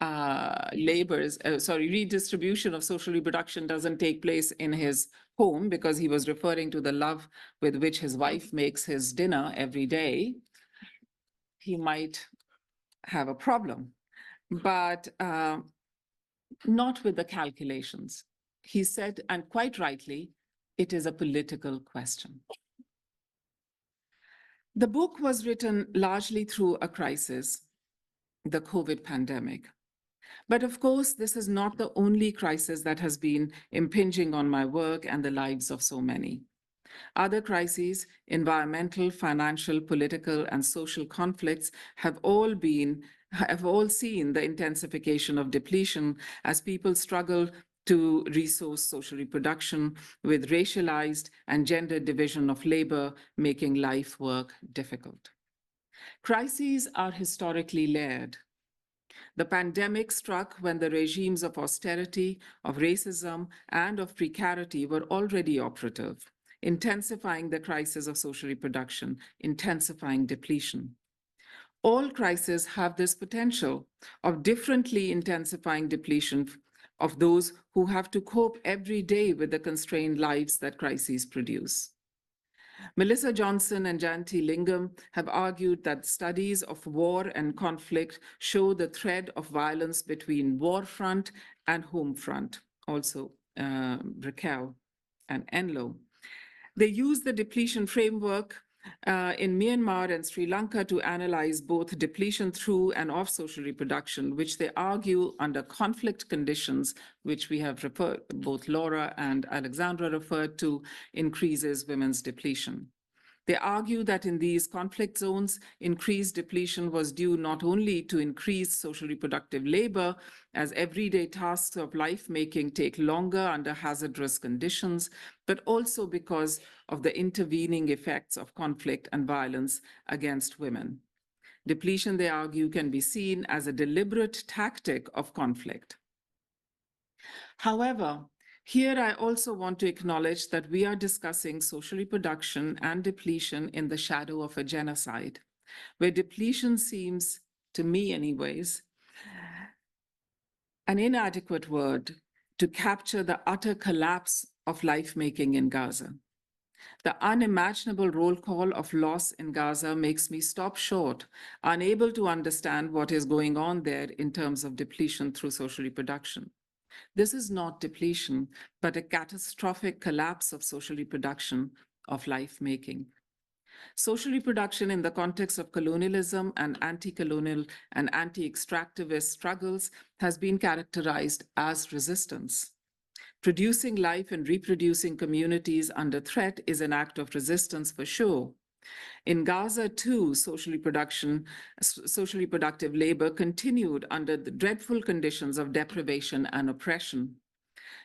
redistribution of social reproduction doesn't take place in his home, because he was referring to the love with which his wife makes his dinner every day, he might have a problem. But not with the calculations. He said, and quite rightly, it is a political question. The book was written largely through a crisis, the COVID pandemic. But of course, this is not the only crisis that has been impinging on my work and the lives of so many. Other crises, environmental, financial, political, and social conflicts have all seen the intensification of depletion as people struggle to resource social reproduction with racialized and gender division of labor, making life work difficult. Crises are historically layered. The pandemic struck when the regimes of austerity, of racism, and of precarity were already operative, intensifying the crisis of social reproduction, intensifying depletion. All crises have this potential of differently intensifying depletion of those who have to cope every day with the constrained lives that crises produce. Melissa Johnson and Jayanti Lingam have argued that studies of war and conflict show the thread of violence between war front and home front, also Raquel and Enloe. They use the depletion framework in Myanmar and Sri Lanka to analyze both depletion through and of social reproduction, which they argue under conflict conditions, which we have referred, both Laura and Alessandra referred to, increases women's depletion. They argue that in these conflict zones, increased depletion was due not only to increased social reproductive labor, as everyday tasks of life-making take longer under hazardous conditions, but also because of the intervening effects of conflict and violence against women. Depletion, they argue, can be seen as a deliberate tactic of conflict. However, here, I also want to acknowledge that we are discussing social reproduction and depletion in the shadow of a genocide, where depletion seems, to me anyways, an inadequate word to capture the utter collapse of life-making in Gaza. The unimaginable roll call of loss in Gaza makes me stop short, unable to understand what is going on there in terms of depletion through social reproduction. This is not depletion, but a catastrophic collapse of social reproduction of life-making. Social reproduction in the context of colonialism and anti-colonial and anti-extractivist struggles has been characterized as resistance. Producing life and reproducing communities under threat is an act of resistance for sure. In Gaza, too, social reproductive labor continued under the dreadful conditions of deprivation and oppression.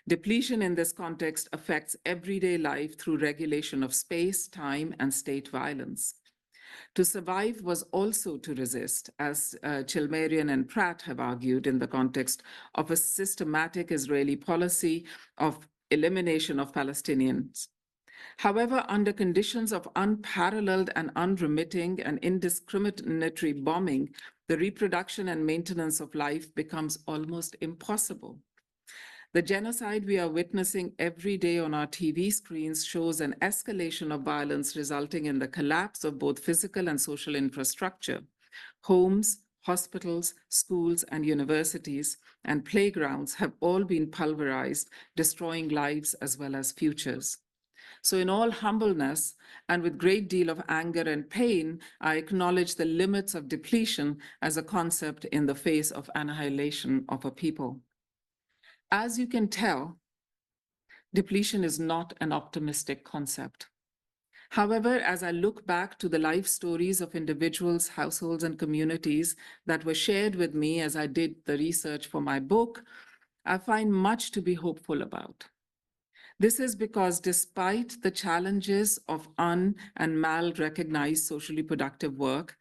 Depletion in this context affects everyday life through regulation of space, time, and state violence. To survive was also to resist, as Chilmerian and Pratt have argued in the context of a systematic Israeli policy of elimination of Palestinians. However, under conditions of unparalleled and unremitting and indiscriminatory bombing, the reproduction and maintenance of life becomes almost impossible. The genocide we are witnessing every day on our TV screens shows an escalation of violence resulting in the collapse of both physical and social infrastructure. Homes, hospitals, schools, and universities and playgrounds have all been pulverized, destroying lives as well as futures. So in all humbleness and with great deal of anger and pain, I acknowledge the limits of depletion as a concept in the face of annihilation of a people. As you can tell, depletion is not an optimistic concept. However, as I look back to the life stories of individuals, households, and communities that were shared with me as I did the research for my book, I find much to be hopeful about. This is because despite the challenges of and mal-recognized socially productive work,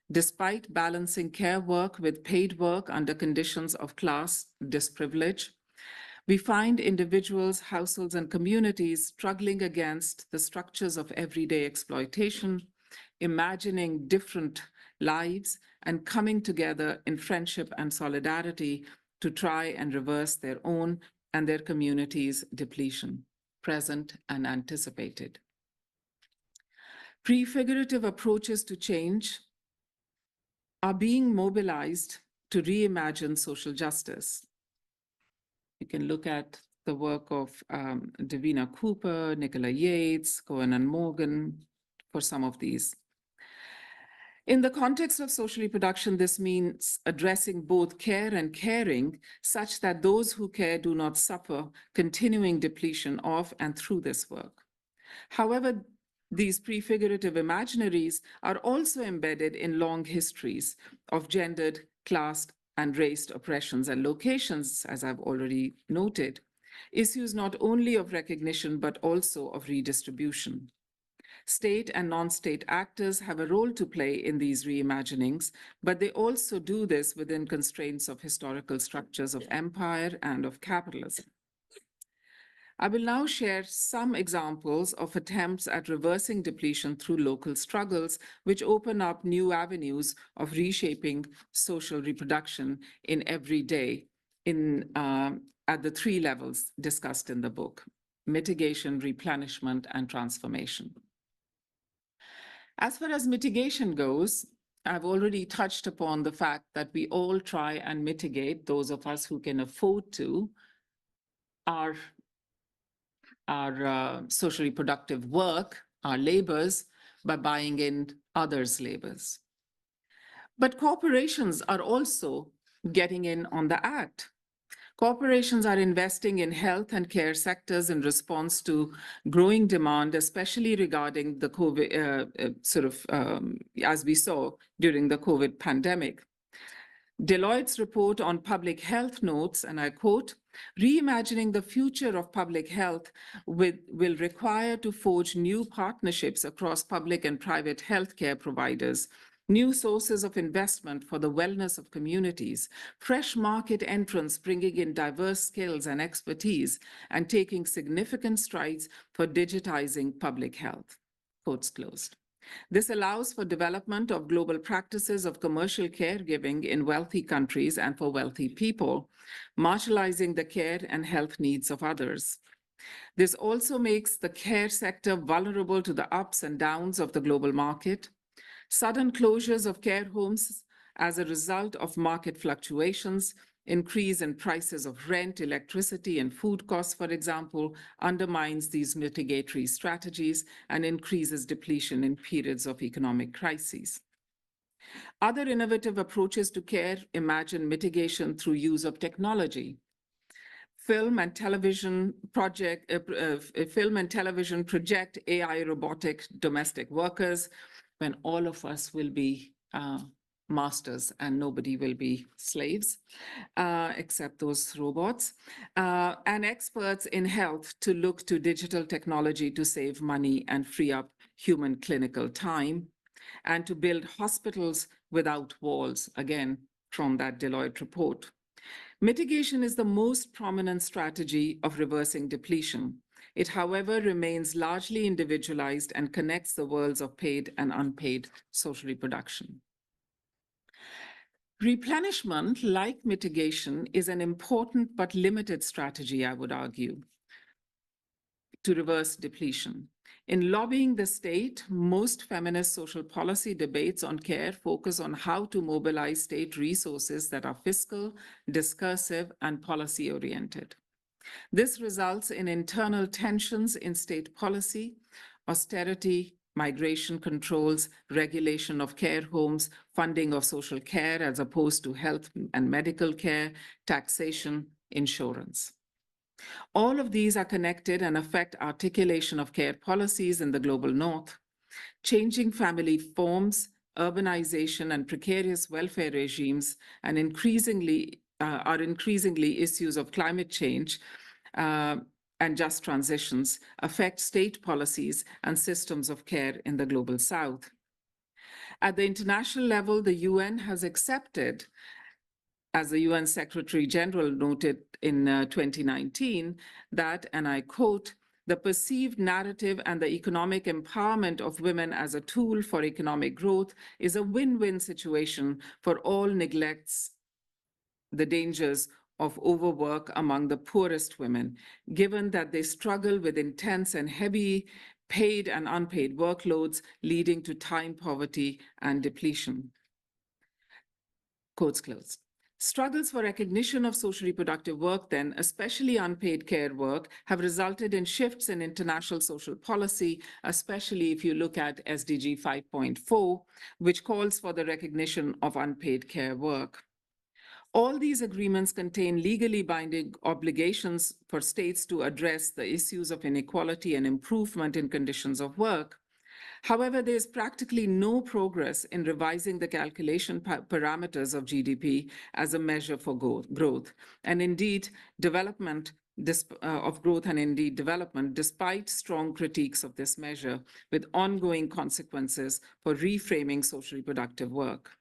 despite balancing care work with paid work under conditions of class disprivilege, we find individuals, households, and communities struggling against the structures of everyday exploitation, imagining different lives, and coming together in friendship and solidarity to try and reverse their own and their communities' depletion, present and anticipated. Prefigurative approaches to change are being mobilized to reimagine social justice. You can look at the work of Davina Cooper, Nicola Yates, Cohen and Morgan for some of these. In the context of social reproduction, this means addressing both care and caring such that those who care do not suffer continuing depletion of and through this work. However, these prefigurative imaginaries are also embedded in long histories of gendered, classed, and raced oppressions and locations, as I've already noted, issues not only of recognition, but also of redistribution. State and non-state actors have a role to play in these reimaginings, but they also do this within constraints of historical structures of empire and of capitalism. I will now share some examples of attempts at reversing depletion through local struggles, which open up new avenues of reshaping social reproduction in every day at the three levels discussed in the book: mitigation, replenishment, and transformation. As far as mitigation goes, I've already touched upon the fact that we all try and mitigate, those of us who can afford to, our socially productive work, our labors, by buying in others' labors. But corporations are also getting in on the act. Corporations are investing in health and care sectors in response to growing demand, especially regarding the COVID, as we saw during the COVID pandemic. Deloitte's report on public health notes, and I quote, "Reimagining the future of public health will require to forge new partnerships across public and private healthcare providers, new sources of investment for the wellness of communities, fresh market entrants bringing in diverse skills and expertise, and taking significant strides for digitizing public health." Quotes closed. This allows for development of global practices of commercial caregiving in wealthy countries and for wealthy people, marginalizing the care and health needs of others. This also makes the care sector vulnerable to the ups and downs of the global market. Sudden closures of care homes as a result of market fluctuations, increase in prices of rent, electricity, and food costs, for example, undermines these mitigatory strategies and increases depletion in periods of economic crises. Other innovative approaches to care imagine mitigation through use of technology. Film and television project AI robotic domestic workers, when all of us will be masters and nobody will be slaves, except those robots, and experts in health to look to digital technology to save money and free up human clinical time, and to build hospitals without walls, again, from that Deloitte report. Mitigation is the most prominent strategy of reversing depletion. It, however, remains largely individualized and connects the worlds of paid and unpaid social reproduction. Replenishment, like mitigation, is an important but limited strategy, I would argue, to reverse depletion. In lobbying the state, most feminist social policy debates on care focus on how to mobilize state resources that are fiscal, discursive, and policy-oriented. This results in internal tensions in state policy, austerity, migration controls, regulation of care homes, funding of social care as opposed to health and medical care, taxation, insurance. All of these are connected and affect articulation of care policies in the global north. Changing family forms, urbanization, and precarious welfare regimes, and increasingly issues of climate change and just transitions affect state policies and systems of care in the global south. At the international level, the UN has accepted, as the UN Secretary General noted in 2019, that, and I quote, "The perceived narrative and the economic empowerment of women as a tool for economic growth is a win-win situation for all neglects the dangers of overwork among the poorest women, given that they struggle with intense and heavy paid and unpaid workloads, leading to time poverty and depletion." Quotes closed. Struggles for recognition of social reproductive work, then, especially unpaid care work, have resulted in shifts in international social policy, especially if you look at SDG 5.4, which calls for the recognition of unpaid care work. All these agreements contain legally binding obligations for states to address the issues of inequality and improvement in conditions of work. However, there is practically no progress in revising the calculation parameters of GDP as a measure for growth, and indeed development despite strong critiques of this measure, with ongoing consequences for reframing social reproductive work.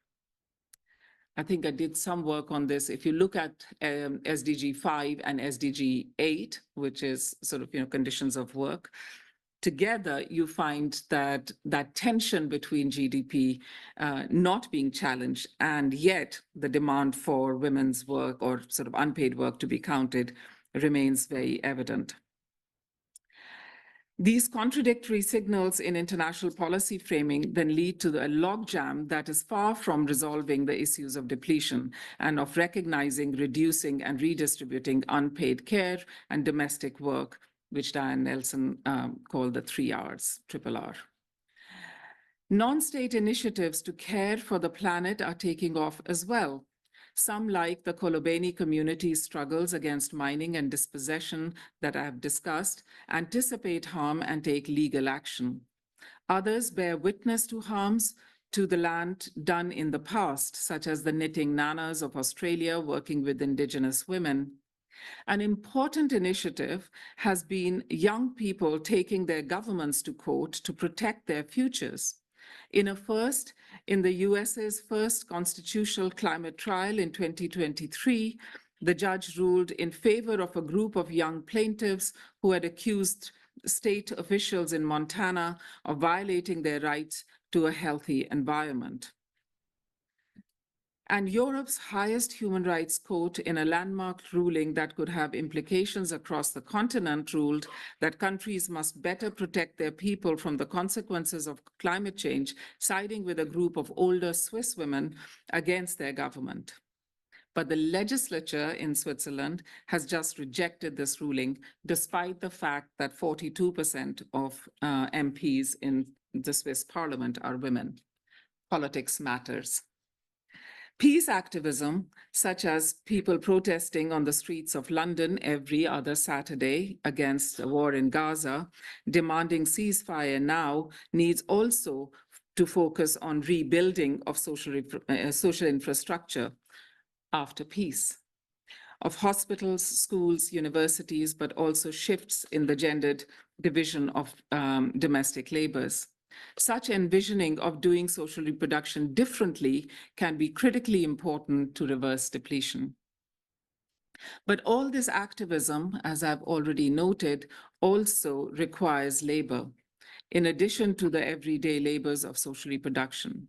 I think I did some work on this. If you look at SDG 5 and SDG 8, which is sort of, conditions of work, together you find that tension between GDP not being challenged, and yet the demand for women's work or sort of unpaid work to be counted remains very evident. These contradictory signals in international policy framing then lead to a logjam that is far from resolving the issues of depletion and of recognizing, reducing, and redistributing unpaid care and domestic work, which Diane Nelson called the 3 Rs, triple R. Non-state initiatives to care for the planet are taking off as well. Some, like the Kolobeni community's struggles against mining and dispossession that I have discussed, anticipate harm and take legal action. Others bear witness to harms to the land done in the past, such as the Knitting Nanas of Australia working with Indigenous women. An important initiative has been young people taking their governments to court to protect their futures. In the USA's first constitutional climate trial in 2023, the judge ruled in favor of a group of young plaintiffs who had accused state officials in Montana of violating their rights to a healthy environment. And Europe's highest human rights court, in a landmark ruling that could have implications across the continent, ruled that countries must better protect their people from the consequences of climate change, siding with a group of older Swiss women against their government. But the legislature in Switzerland has just rejected this ruling, despite the fact that 42% of MPs in the Swiss parliament are women. Politics matters. Peace activism, such as people protesting on the streets of London every other Saturday against the war in Gaza, demanding ceasefire now, needs also to focus on rebuilding of social infrastructure after peace, of hospitals, schools, universities, but also shifts in the gendered division of domestic labors. Such envisioning of doing social reproduction differently can be critically important to reverse depletion. But all this activism, as I've already noted, also requires labor, in addition to the everyday labors of social reproduction.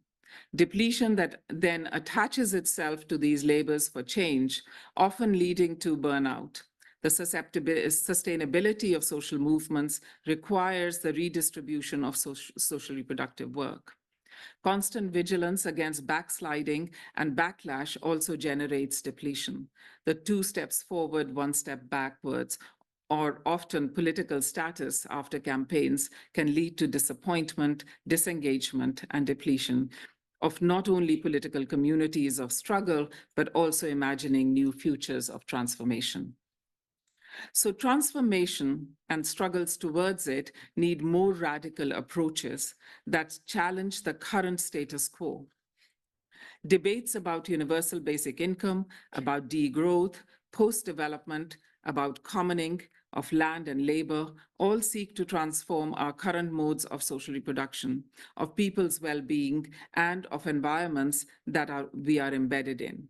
Depletion that then attaches itself to these labors for change, often leading to burnout. The sustainability of social movements requires the redistribution of social reproductive work. Constant vigilance against backsliding and backlash also generates depletion. The 2 steps forward, 1 step backwards, or often political status after campaigns, can lead to disappointment, disengagement, and depletion of not only political communities of struggle, but also imagining new futures of transformation. So transformation and struggles towards it need more radical approaches that challenge the current status quo. Debates about universal basic income, about degrowth, post-development, about commoning of land and labor, all seek to transform our current modes of social reproduction, of people's well-being, and of environments that we are embedded in.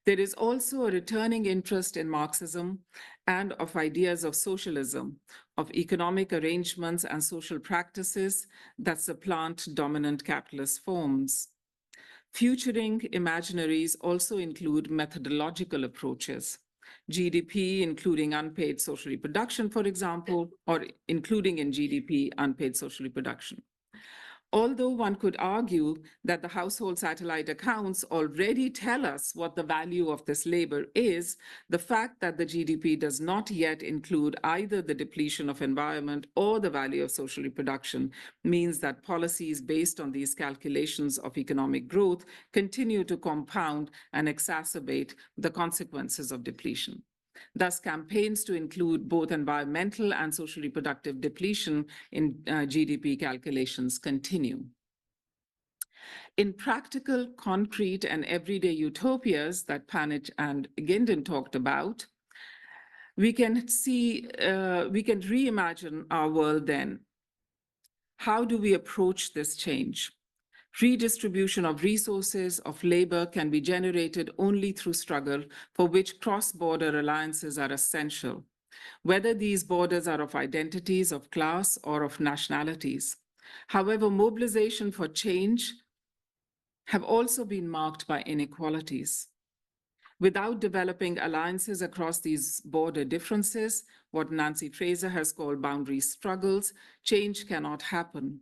There is also a returning interest in Marxism and of ideas of socialism, of economic arrangements and social practices that supplant dominant capitalist forms. Futuring imaginaries also include methodological approaches. GDP, including unpaid social reproduction, for example, or including in GDP unpaid social reproduction. Although one could argue that the household satellite accounts already tell us what the value of this labor is, the fact that the GDP does not yet include either the depletion of environment or the value of social reproduction means that policies based on these calculations of economic growth continue to compound and exacerbate the consequences of depletion. Thus, campaigns to include both environmental and social reproductive depletion in GDP calculations continue. In practical, concrete, and everyday utopias that Panich and Ginden talked about, we can reimagine our world then. How do we approach this change? Redistribution of resources, of labor can be generated only through struggle, for which cross-border alliances are essential, whether these borders are of identities, of class, or of nationalities. However, mobilization for change have also been marked by inequalities. Without developing alliances across these border differences, what Nancy Fraser has called boundary struggles, change cannot happen.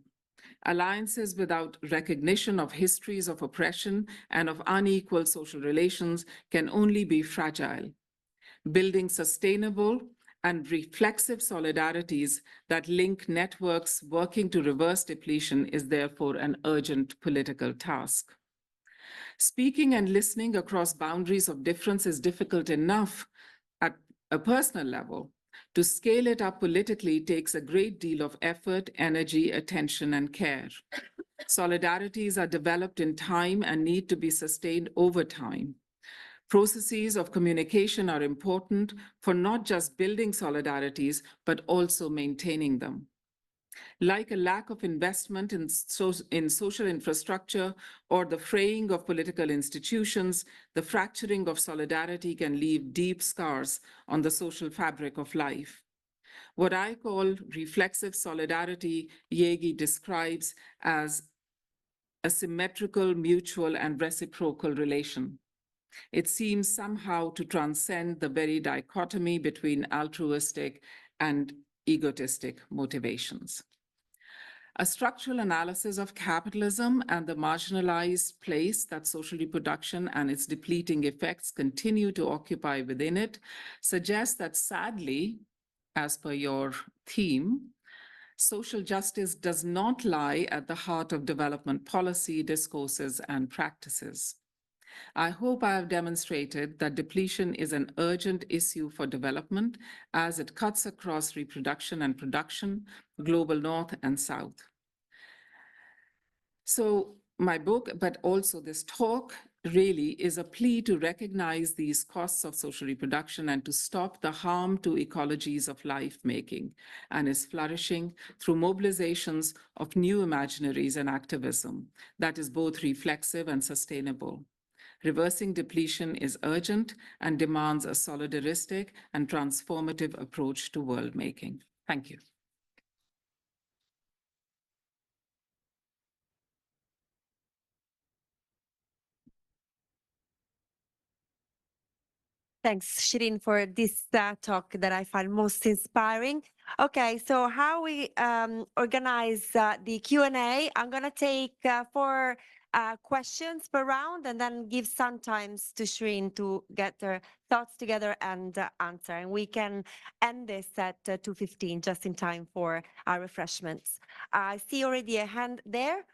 Alliances without recognition of histories of oppression and of unequal social relations can only be fragile. Building sustainable and reflexive solidarities that link networks working to reverse depletion is therefore an urgent political task. Speaking and listening across boundaries of difference is difficult enough at a personal level. To scale it up politically takes a great deal of effort, energy, attention, and care. Solidarities are developed in time and need to be sustained over time. Processes of communication are important for not just building solidarities, but also maintaining them. Like a lack of investment in social infrastructure or the fraying of political institutions, the fracturing of solidarity can leave deep scars on the social fabric of life. What I call reflexive solidarity, Yegi describes as a symmetrical, mutual, and reciprocal relation. It seems somehow to transcend the very dichotomy between altruistic and egotistic motivations. A structural analysis of capitalism and the marginalized place that social reproduction and its depleting effects continue to occupy within it suggests that, sadly, as per your theme, social justice does not lie at the heart of development policy, discourses, and practices. I hope I have demonstrated that depletion is an urgent issue for development as it cuts across reproduction and production, global north and south. So my book, but also this talk, really is a plea to recognize these costs of social reproduction and to stop the harm to ecologies of life making and is flourishing through mobilizations of new imaginaries and activism that is both reflexive and sustainable. Reversing depletion is urgent and demands a solidaristic and transformative approach to world making. Thank you. Thanks, Shirin, for this talk that I find most inspiring. Okay, so how we organize the Q&A, I'm going to take 4 questions per round and then give some time to Shirin to get their thoughts together and answer. And we can end this at 2:15, just in time for our refreshments. I see already a hand there.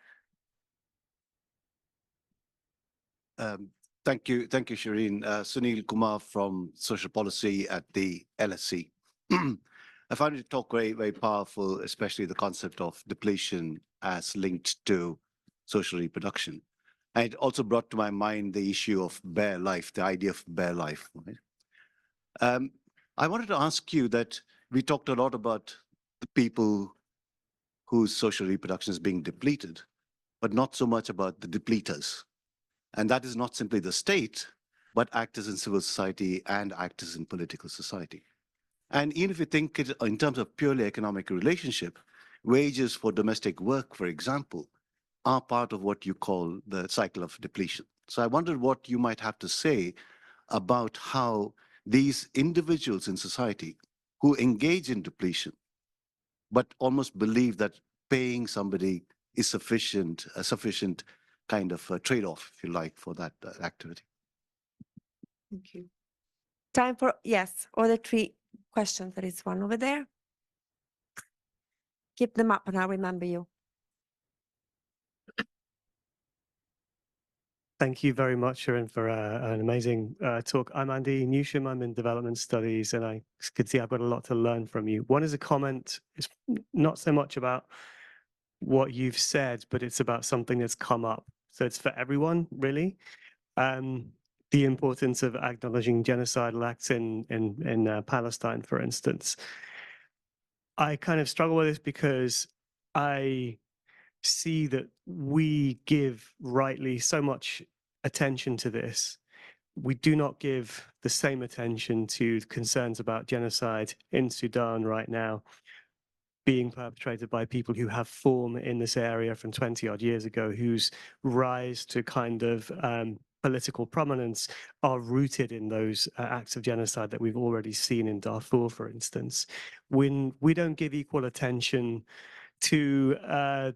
Thank you, Shirin. Sunil Kumar from Social Policy at the LSE. I found your talk very, very powerful, especially the concept of depletion as linked to social reproduction. And it also brought to my mind the issue of bare life, the idea of bare life. Right? I wanted to ask you that we talked a lot about the people whose social reproduction is being depleted, but not so much about the depleters. And that is not simply the state, but actors in civil society and actors in political society. And even if you think it in terms of purely economic relationship, wages for domestic work, for example, are part of what you call the cycle of depletion. So I wondered what you might have to say about how these individuals in society who engage in depletion, but almost believe that paying somebody is a sufficient kind of a trade-off, if you like, for that activity. Thank you. Time for, yes, other 3 questions. There is one over there. Keep them up and I'll remember you. Thank you very much, Shirin, for an amazing talk. I'm Andy Newsham. I'm in development studies, and I could see I've got a lot to learn from you. One is a comment. It's not so much about what you've said, but it's about something that's come up. So it's for everyone, really. The importance of acknowledging genocidal acts in Palestine, for instance. I kind of struggle with this because I see that we give rightly so much attention to this. We do not give the same attention to concerns about genocide in Sudan right now being perpetrated by people who have form in this area from 20-odd years ago, whose rise to kind of political prominence are rooted in those acts of genocide that we've already seen in Darfur, for instance. When we don't give equal attention to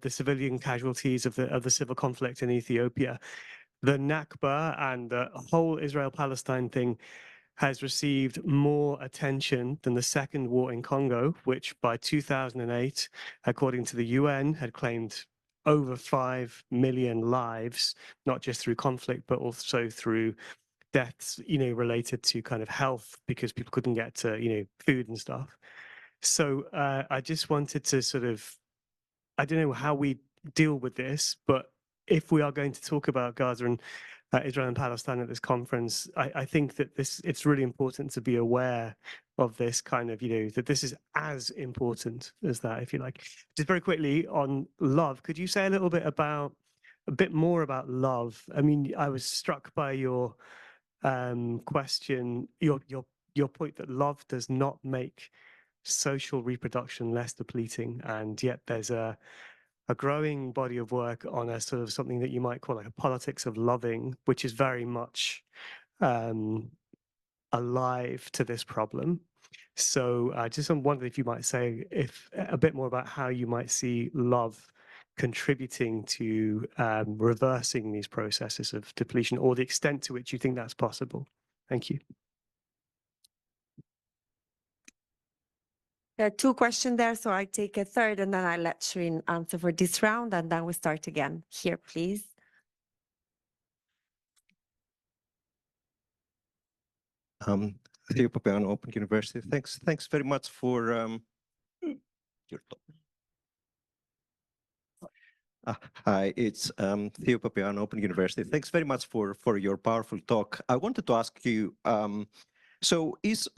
the civilian casualties of the civil conflict in Ethiopia, the Nakba and the whole Israel-Palestine thing has received more attention than the second war in Congo, which by 2008, according to the UN, had claimed over 5 million lives, not just through conflict, but also through deaths, related to kind of health, because people couldn't get to, food and stuff. So I just wanted to sort of, I don't know how we deal with this, but if we are going to talk about Gaza and Israel and Palestine at this conference, I think that it's really important to be aware of this kind of, that this is as important as that, if you like. Just very quickly on love, could you say a bit more about love? I mean, I was struck by your question, your point that love does not make social reproduction less depleting, and yet there's a growing body of work on a sort of something that you might call like a politics of loving, which is very much alive to this problem. So I just wondered if you might say a bit more about how you might see love contributing to reversing these processes of depletion, or the extent to which you think that's possible. Thank you. There are two questions there, so I take a third and then I let Shirin answer for this round, and then we start again. Here, please. Theo Papiano, Open University. Thanks very much for your talk. Hi, it's Theo Papiano, Open University. Thanks very much for your powerful talk. I wanted to ask you, so is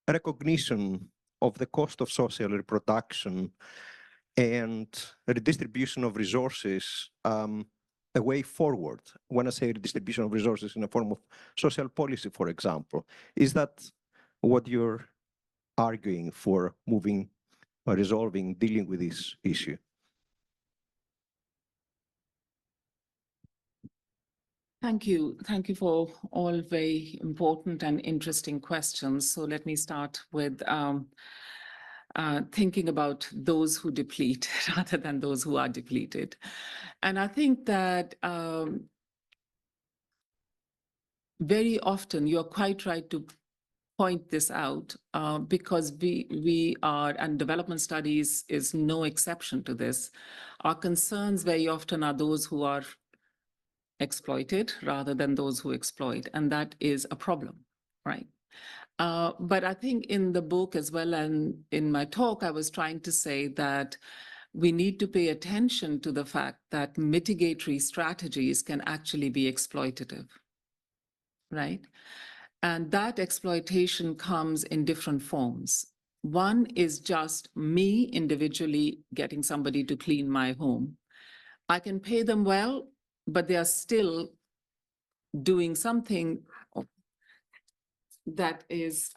recognition of the cost of social reproduction and redistribution of resources a way forward? When I say redistribution of resources in a form of social policy, for example, is that what you're arguing for, moving or resolving, dealing with this issue? Thank you. Thank you for all very important and interesting questions. So let me start with thinking about those who deplete rather than those who are depleted. And I think that very often you're quite right to point this out because we are, and development studies is no exception to this. Our concerns very often are those who are exploited rather than those who exploit, and that is a problem, right? But I think in the book as well and in my talk, I was trying to say that we need to pay attention to the fact that mitigatory strategies can actually be exploitative, right? And that exploitation comes in different forms. One is just me individually getting somebody to clean my home. I can pay them well, but they are still doing something that is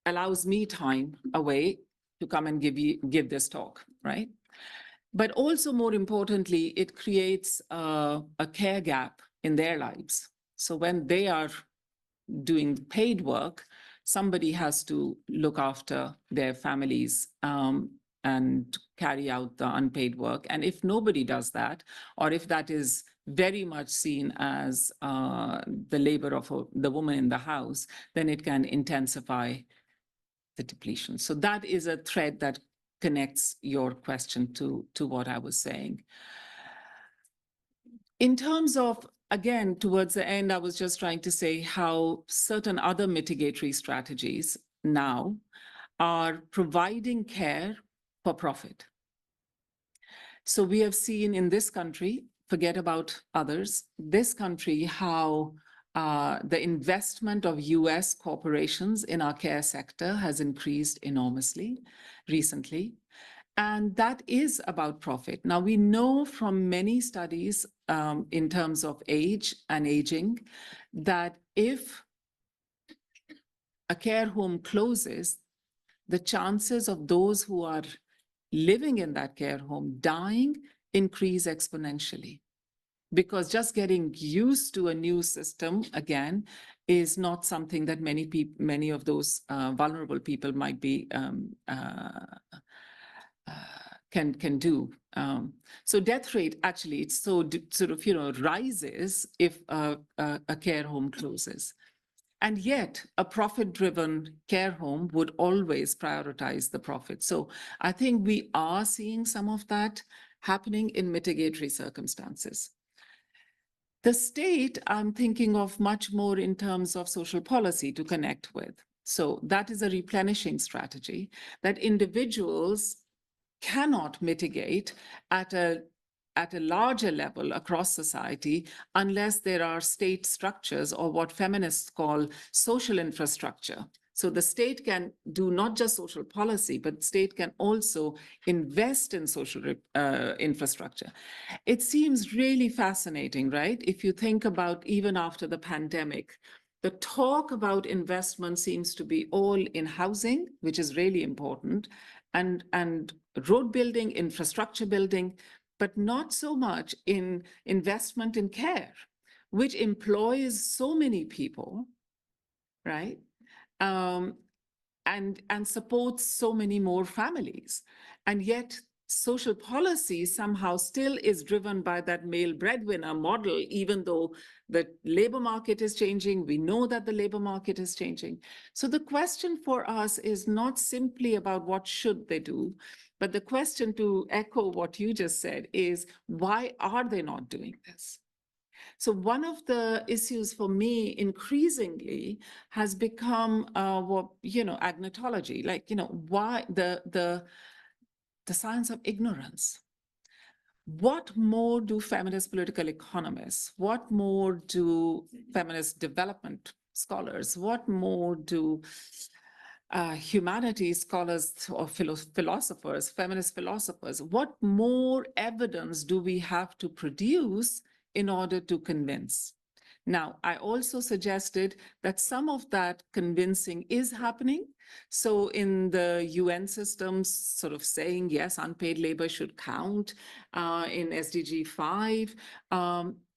allows me time away to come and give this talk, right? But also more importantly, it creates a care gap in their lives. So when they are doing paid work, somebody has to look after their families and carry out the unpaid work. And if nobody does that, or if that is very much seen as the labor of the woman in the house, then it can intensify the depletion. So that is a thread that connects your question to what I was saying. In terms of, again, towards the end, I was just trying to say how certain other mitigatory strategies now are providing care for profit. So we have seen in this country, forget about others, this country, how the investment of US corporations in our care sector has increased enormously recently. And that is about profit. Now, we know from many studies in terms of age and aging that if a care home closes, the chances of those who are living in that care home dying increase exponentially. Because just getting used to a new system, again, is not something that many of those vulnerable people might be can do. So death rate, actually, it's so sort of, rises if a care home closes. And yet a profit-driven care home would always prioritize the profit. So I think we are seeing some of that happening in mitigatory circumstances. The state, I'm thinking of much more in terms of social policy to connect with. So that is a replenishing strategy that individuals cannot mitigate at a larger level across society unless there are state structures or what feminists call social infrastructure. So the state can do not just social policy, but state can also invest in social infrastructure. It seems really fascinating, right? If you think about even after the pandemic, the talk about investment seems to be all in housing, which is really important, and road building, infrastructure building, but not so much in investment in care, which employs so many people, right? And supports so many more families. And yet social policy somehow still is driven by that male breadwinner model, even though the labor market is changing. We know that the labor market is changing. So the question for us is not simply about what should they do, but the question, to echo what you just said, is why are they not doing this? So one of the issues for me increasingly has become agnotology, like, why the science of ignorance. What more do feminist political economists, what more do feminist development scholars, what more do humanities scholars or philosophers, feminist philosophers, what more evidence do we have to produce in order to convince? Now, I also suggested that some of that convincing is happening. So in the UN systems, sort of saying, yes, unpaid labor should count in SDG 5,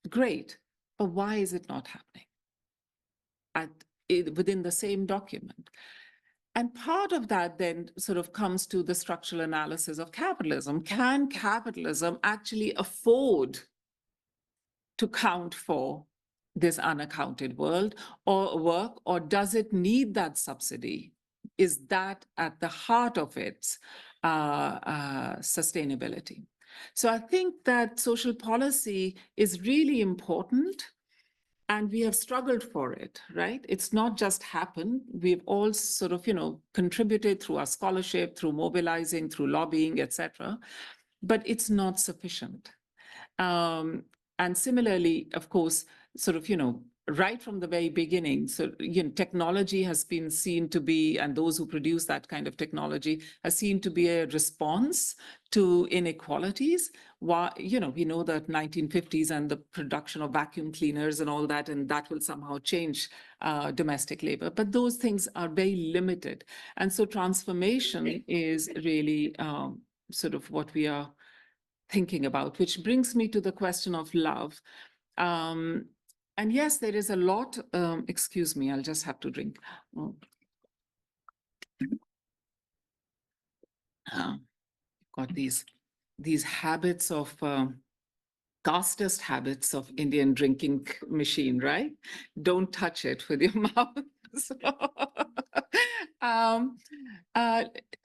great. But why is it not happening within the same document? And part of that then sort of comes to the structural analysis of capitalism. Can capitalism actually afford to count for this unaccounted world or work, or does it need that subsidy? Is that at the heart of its sustainability? So I think that social policy is really important, and we have struggled for it, right? It's not just happened. We've all sort of, contributed through our scholarship, through mobilizing, through lobbying, etc. But it's not sufficient. And similarly, of course, sort of, right from the very beginning, so, technology has been seen to be, and those who produce that kind of technology are seen to be a response to inequalities. Why, we know that 1950s and the production of vacuum cleaners and all that, and that will somehow change domestic labor. But those things are very limited. And so transformation is really sort of what we are thinking about, which brings me to the question of love. And yes, there is a lot, excuse me, I'll just have to drink. Got these habits of, casteist habits of Indian drinking machine, right? Don't touch it with your mouth.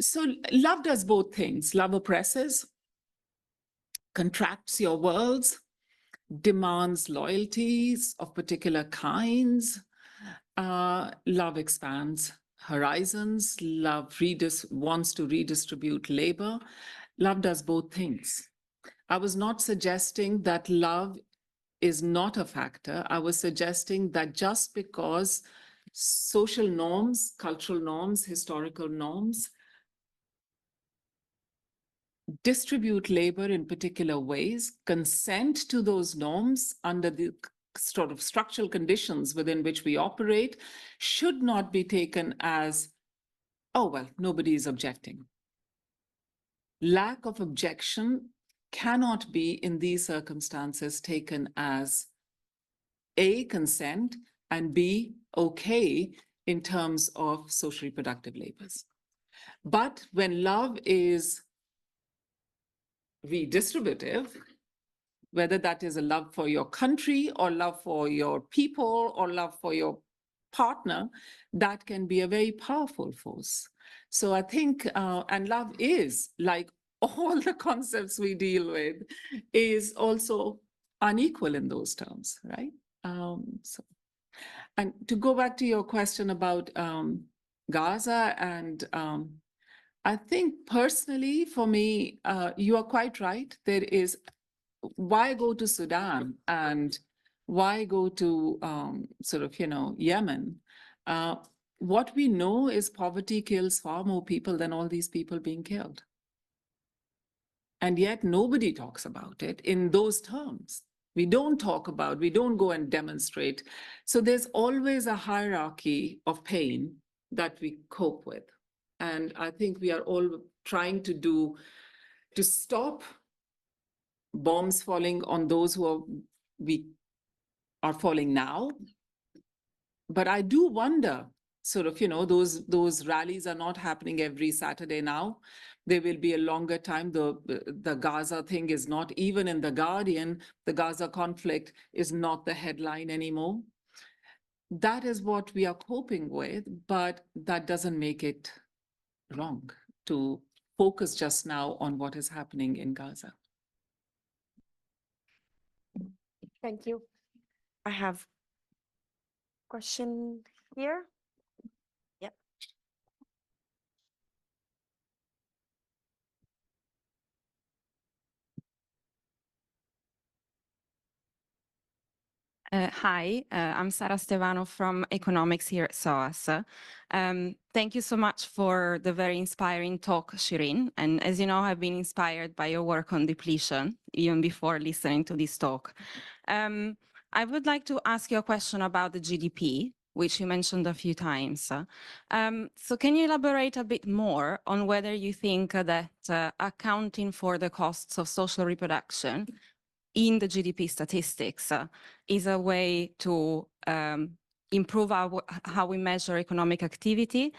So love does both things. Love oppresses, contracts your worlds, demands loyalties of particular kinds. Love expands horizons. Love wants to redistribute labor. Love does both things. I was not suggesting that love is not a factor. I was suggesting that just because social norms, cultural norms, historical norms distribute labor in particular ways, consent to those norms under the sort of structural conditions within which we operate should not be taken as, oh, well, nobody is objecting. Lack of objection cannot be in these circumstances taken as A, consent, and B, okay in terms of social reproductive labors. But when love is redistributive, whether that is a love for your country or love for your people or love for your partner, that can be a very powerful force. So I think, and love is, like all the concepts we deal with, is also unequal in those terms, right? And to go back to your question about Gaza, and I think personally, for me, you are quite right. There is, why go to Sudan and why go to sort of, Yemen? What we know is poverty kills far more people than all these people being killed. And yet nobody talks about it in those terms. We don't talk about, we don't go and demonstrate. So there's always a hierarchy of pain that we cope with. And I think we are all trying to stop bombs falling on those who are falling now. But I do wonder, sort of, those rallies are not happening every Saturday now. There will be a longer time. The Gaza thing is not even in The Guardian. The Gaza conflict is not the headline anymore. That is what we are coping with, but that doesn't make it wrong to focus just now on what is happening in Gaza. Thank you. I have a question here. Yep. Hi, I'm Sara Stevano from Economics here at SOAS. Thank you so much for the very inspiring talk, Shirin. And as you know, I've been inspired by your work on depletion, even before listening to this talk. I would like to ask you a question about the GDP, which you mentioned a few times. So can you elaborate a bit more on whether you think that accounting for the costs of social reproduction in the GDP statistics is a way to improve how we measure economic activity,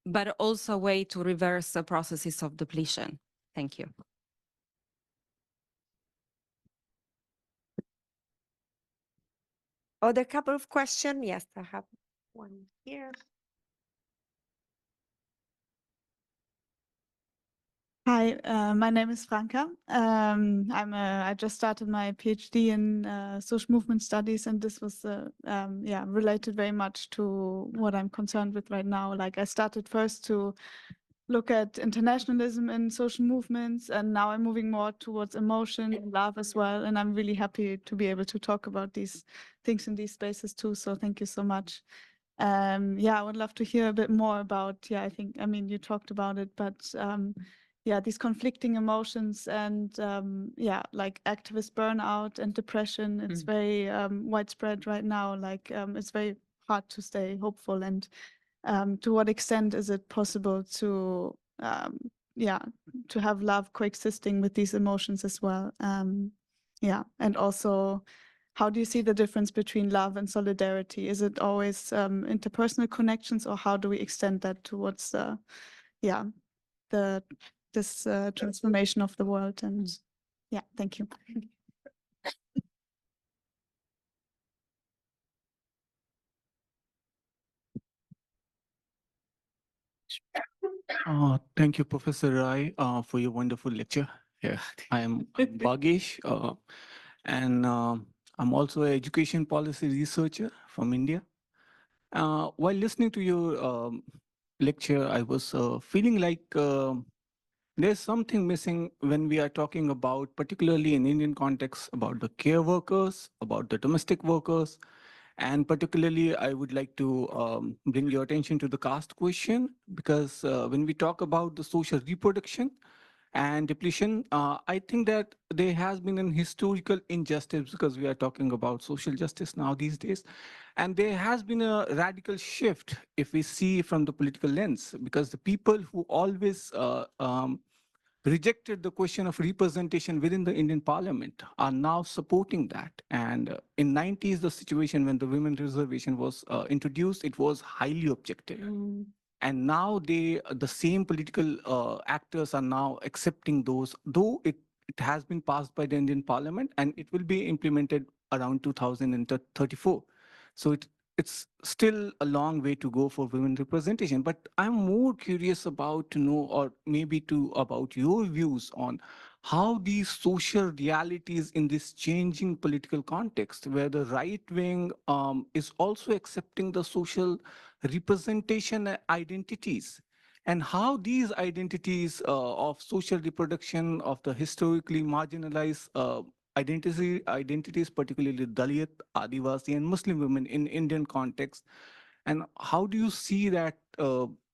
but also a way to reverse the processes of depletion? Thank you. Other couple of questions. Yes, I have one here. Hi, my name is Franka. I just started my PhD in social movement studies, and this was related very much to what I'm concerned with right now. Like, I started first to look at internationalism in social movements, and now I'm moving more towards emotion and love as well. And I'm really happy to be able to talk about these things in these spaces too. So thank you so much. I would love to hear a bit more about, you talked about it, but these conflicting emotions and like activist burnout and depression. It's very widespread right now. Like, it's very hard to stay hopeful. And to what extent is it possible to have love coexisting with these emotions as well? And also, how do you see the difference between love and solidarity? Is it always interpersonal connections, or how do we extend that towards this transformation of the world? And thank you. Thank you, Professor Rai, for your wonderful lecture. Yeah, I'm Bhagesh, and I'm also an education policy researcher from India. While listening to your lecture, I was feeling like there's something missing when we are talking about, particularly in Indian context, about the care workers, about the domestic workers. And particularly, I would like to bring your attention to the caste question, because when we talk about the social reproduction and depletion, I think that there has been an historical injustice, because we are talking about social justice now these days. And there has been a radical shift, if we see from the political lens, because the people who always rejected the question of representation within the Indian parliament are now supporting that. And in 90s, the situation when the women reservation was introduced, it was highly objective. And now the same political actors are now accepting those, though it it has been passed by the Indian Parliament, and it will be implemented around 2034. So it's still a long way to go for women representation. But I'm more curious about to know, or maybe about your views on how these social realities in this changing political context, where the right wing is also accepting the social representation identities, and how these identities of social reproduction of the historically marginalized identities, particularly Dalit, Adivasi, and Muslim women in Indian context, and how do you see that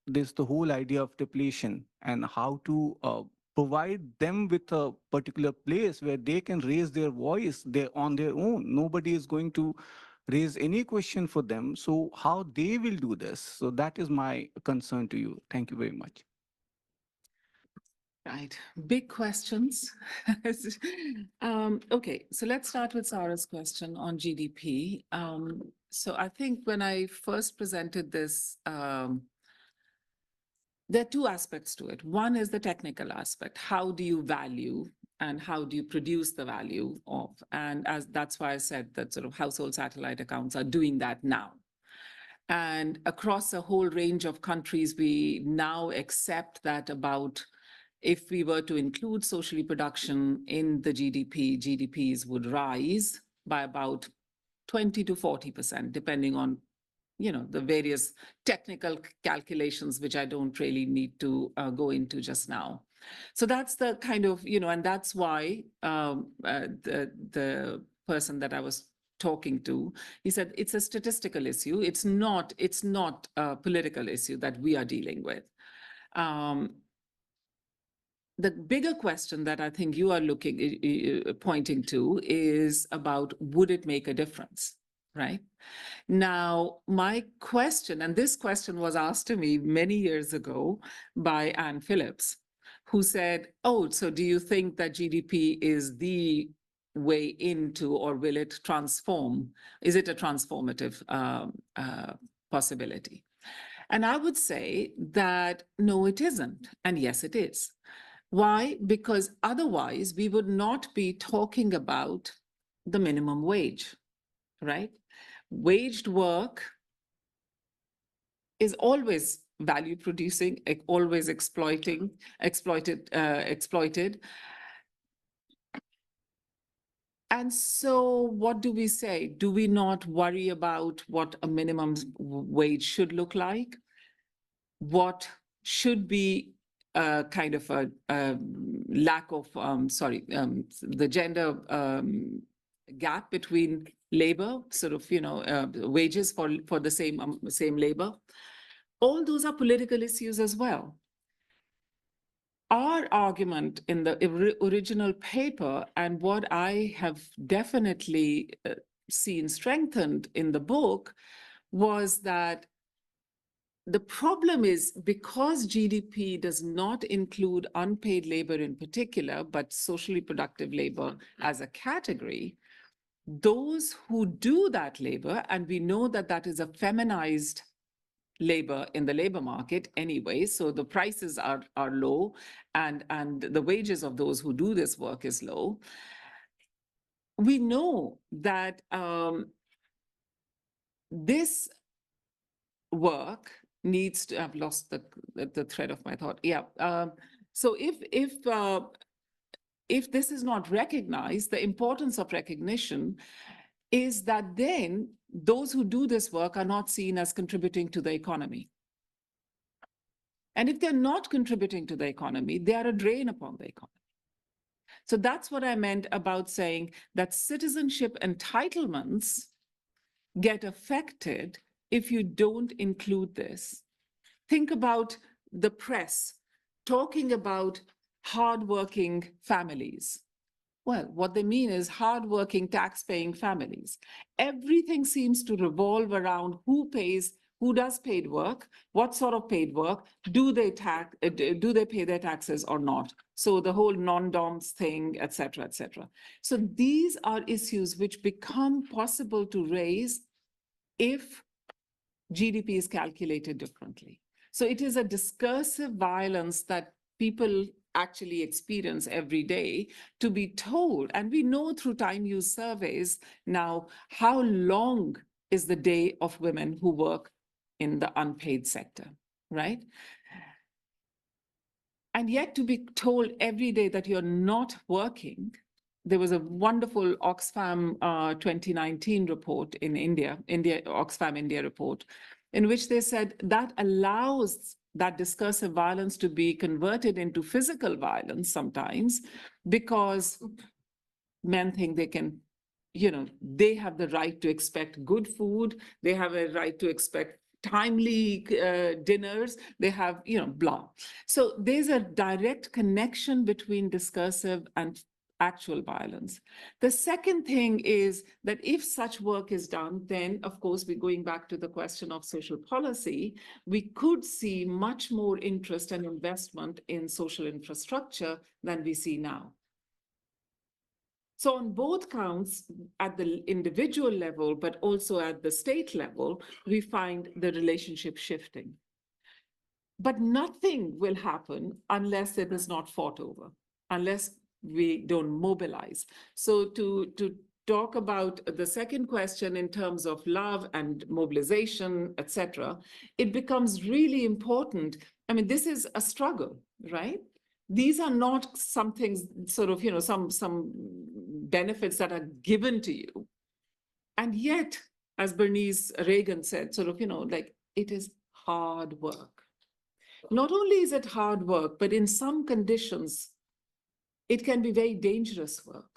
there's the whole idea of depletion, and how to provide them with a particular place where they can raise their voice on their own. Nobody is going to raise any question for them. So how they will do this? So that is my concern to you. Thank you very much. Right, big questions. Okay, so let's start with Sarah's question on GDP. So I think when I first presented this, there are two aspects to it. One is the technical aspect. How do you value and how do you produce the value of? And that's why I said that sort of household satellite accounts are doing that now. And across a whole range of countries, we now accept that if we were to include social reproduction in the GDP, GDPs would rise by about 20 to 40%, depending on the various technical calculations, which I don't really need to go into just now. So that's the kind of, and that's why the person that I was talking to, he said, it's a statistical issue. It's not a political issue that we are dealing with. The bigger question that I think you are pointing to is about, would it make a difference, right? Now, my question, and this question was asked to me many years ago by Anne Phillips, who said, oh, so do you think that GDP is the way into, or will it transform? Is it a transformative possibility? And I would say that no, it isn't, and yes, it is. Why? Because otherwise we would not be talking about the minimum wage, right? Waged work is always value producing, always exploited. And so what do we say? Do we not worry about what a minimum wage should look like? What should be kind of a lack of, the gender gap between labor, sort of, wages for the same labor. All those are political issues as well. Our argument in the original paper, and what I have definitely seen strengthened in the book, was that the problem is, because GDP does not include unpaid labor in particular, but socially productive labor as a category, those who do that labor, and we know that that is a feminized labor in the labor market anyway, so the prices are low, and the wages of those who do this work is low. We know that this work needs to, I've lost the thread of my thought. Yeah. So if this is not recognized, the importance of recognition is that then those who do this work are not seen as contributing to the economy. And if they're not contributing to the economy, they are a drain upon the economy. So that's what I meant about saying that citizenship entitlements get affected if you don't include this. Think about the press talking about hardworking families. Well, what they mean is hardworking, tax-paying families. Everything seems to revolve around who does paid work, what sort of paid work, do they pay their taxes or not? So the whole non-doms thing, et cetera, et cetera. So these are issues which become possible to raise if GDP is calculated differently. So it is a discursive violence that people actually experience every day, to be told, and we know through time use surveys now how long is the day of women who work in the unpaid sector, right? And yet to be told every day that you're not working. There was a wonderful Oxfam 2019 report in India, Oxfam India report, in which they said that allows that discursive violence to be converted into physical violence sometimes, because men think they can, they have the right to expect good food, they have a right to expect timely dinners, they have, blah. So there's a direct connection between discursive and actual violence. The second thing is that if such work is done, then of course, we're going back to the question of social policy, we could see much more interest and investment in social infrastructure than we see now. So on both counts, at the individual level, but also at the state level, we find the relationship shifting. But nothing will happen unless it is not fought over, unless we don't mobilize. So to talk about the second question in terms of love and mobilization, etc., it becomes really important. I mean, this is a struggle, right? These are not some things, sort of, some benefits that are given to you. And yet, as Bernice Reagan said, sort of, like, it is hard work. Not only is it hard work, but in some conditions, it can be very dangerous work.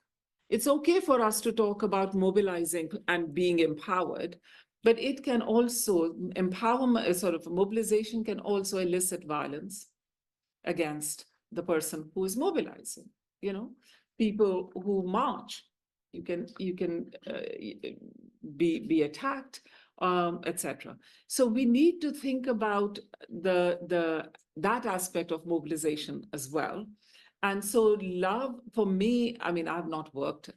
It's okay for us to talk about mobilizing and being empowered, but it can also, empowerment, sort of mobilization can also elicit violence against the person who is mobilizing, people who march, you can be attacked, etc. So we need to think about that aspect of mobilization as well. And so love, for me, I mean, I've not worked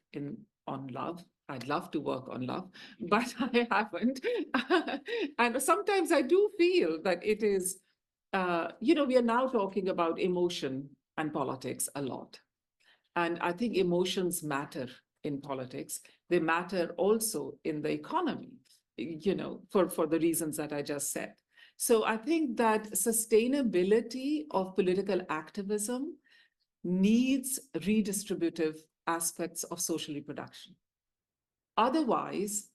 on love. I'd love to work on love, but I haven't. And sometimes I do feel that it is, we are now talking about emotion and politics a lot. And I think emotions matter in politics. They matter also in the economy, for the reasons that I just said. So I think that sustainability of political activism needs redistributive aspects of social reproduction. Otherwise,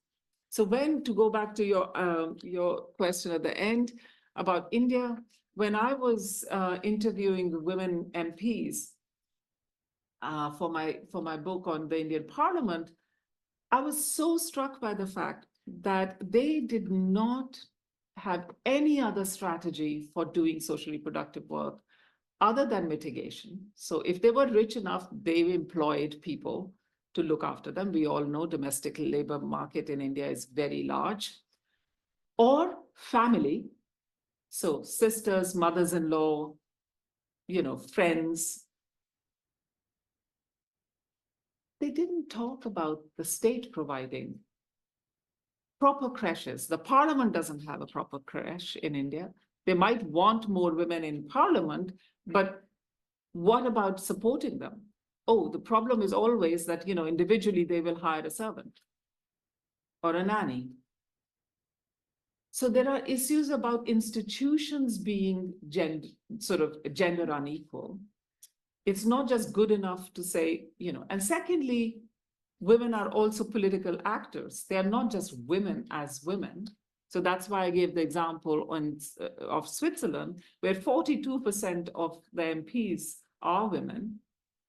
so to go back to your question at the end about India, when I was interviewing women MPs for my book on the Indian Parliament, I was so struck by the fact that they did not have any other strategy for doing social reproductive work other than mitigation. So if they were rich enough, they employed people to look after them. We all know domestic labor market in India is very large. Or family, so sisters, mothers-in-law, friends. They didn't talk about the state providing proper creches. The parliament doesn't have a proper creche in India. They might want more women in parliament, but what about supporting them? Oh, the problem is always that, individually they will hire a servant or a nanny. So there are issues about institutions being gender unequal. It's not just good enough to say, and secondly, women are also political actors. They are not just women as women. So that's why I gave the example of Switzerland, where 42% of the MPs are women,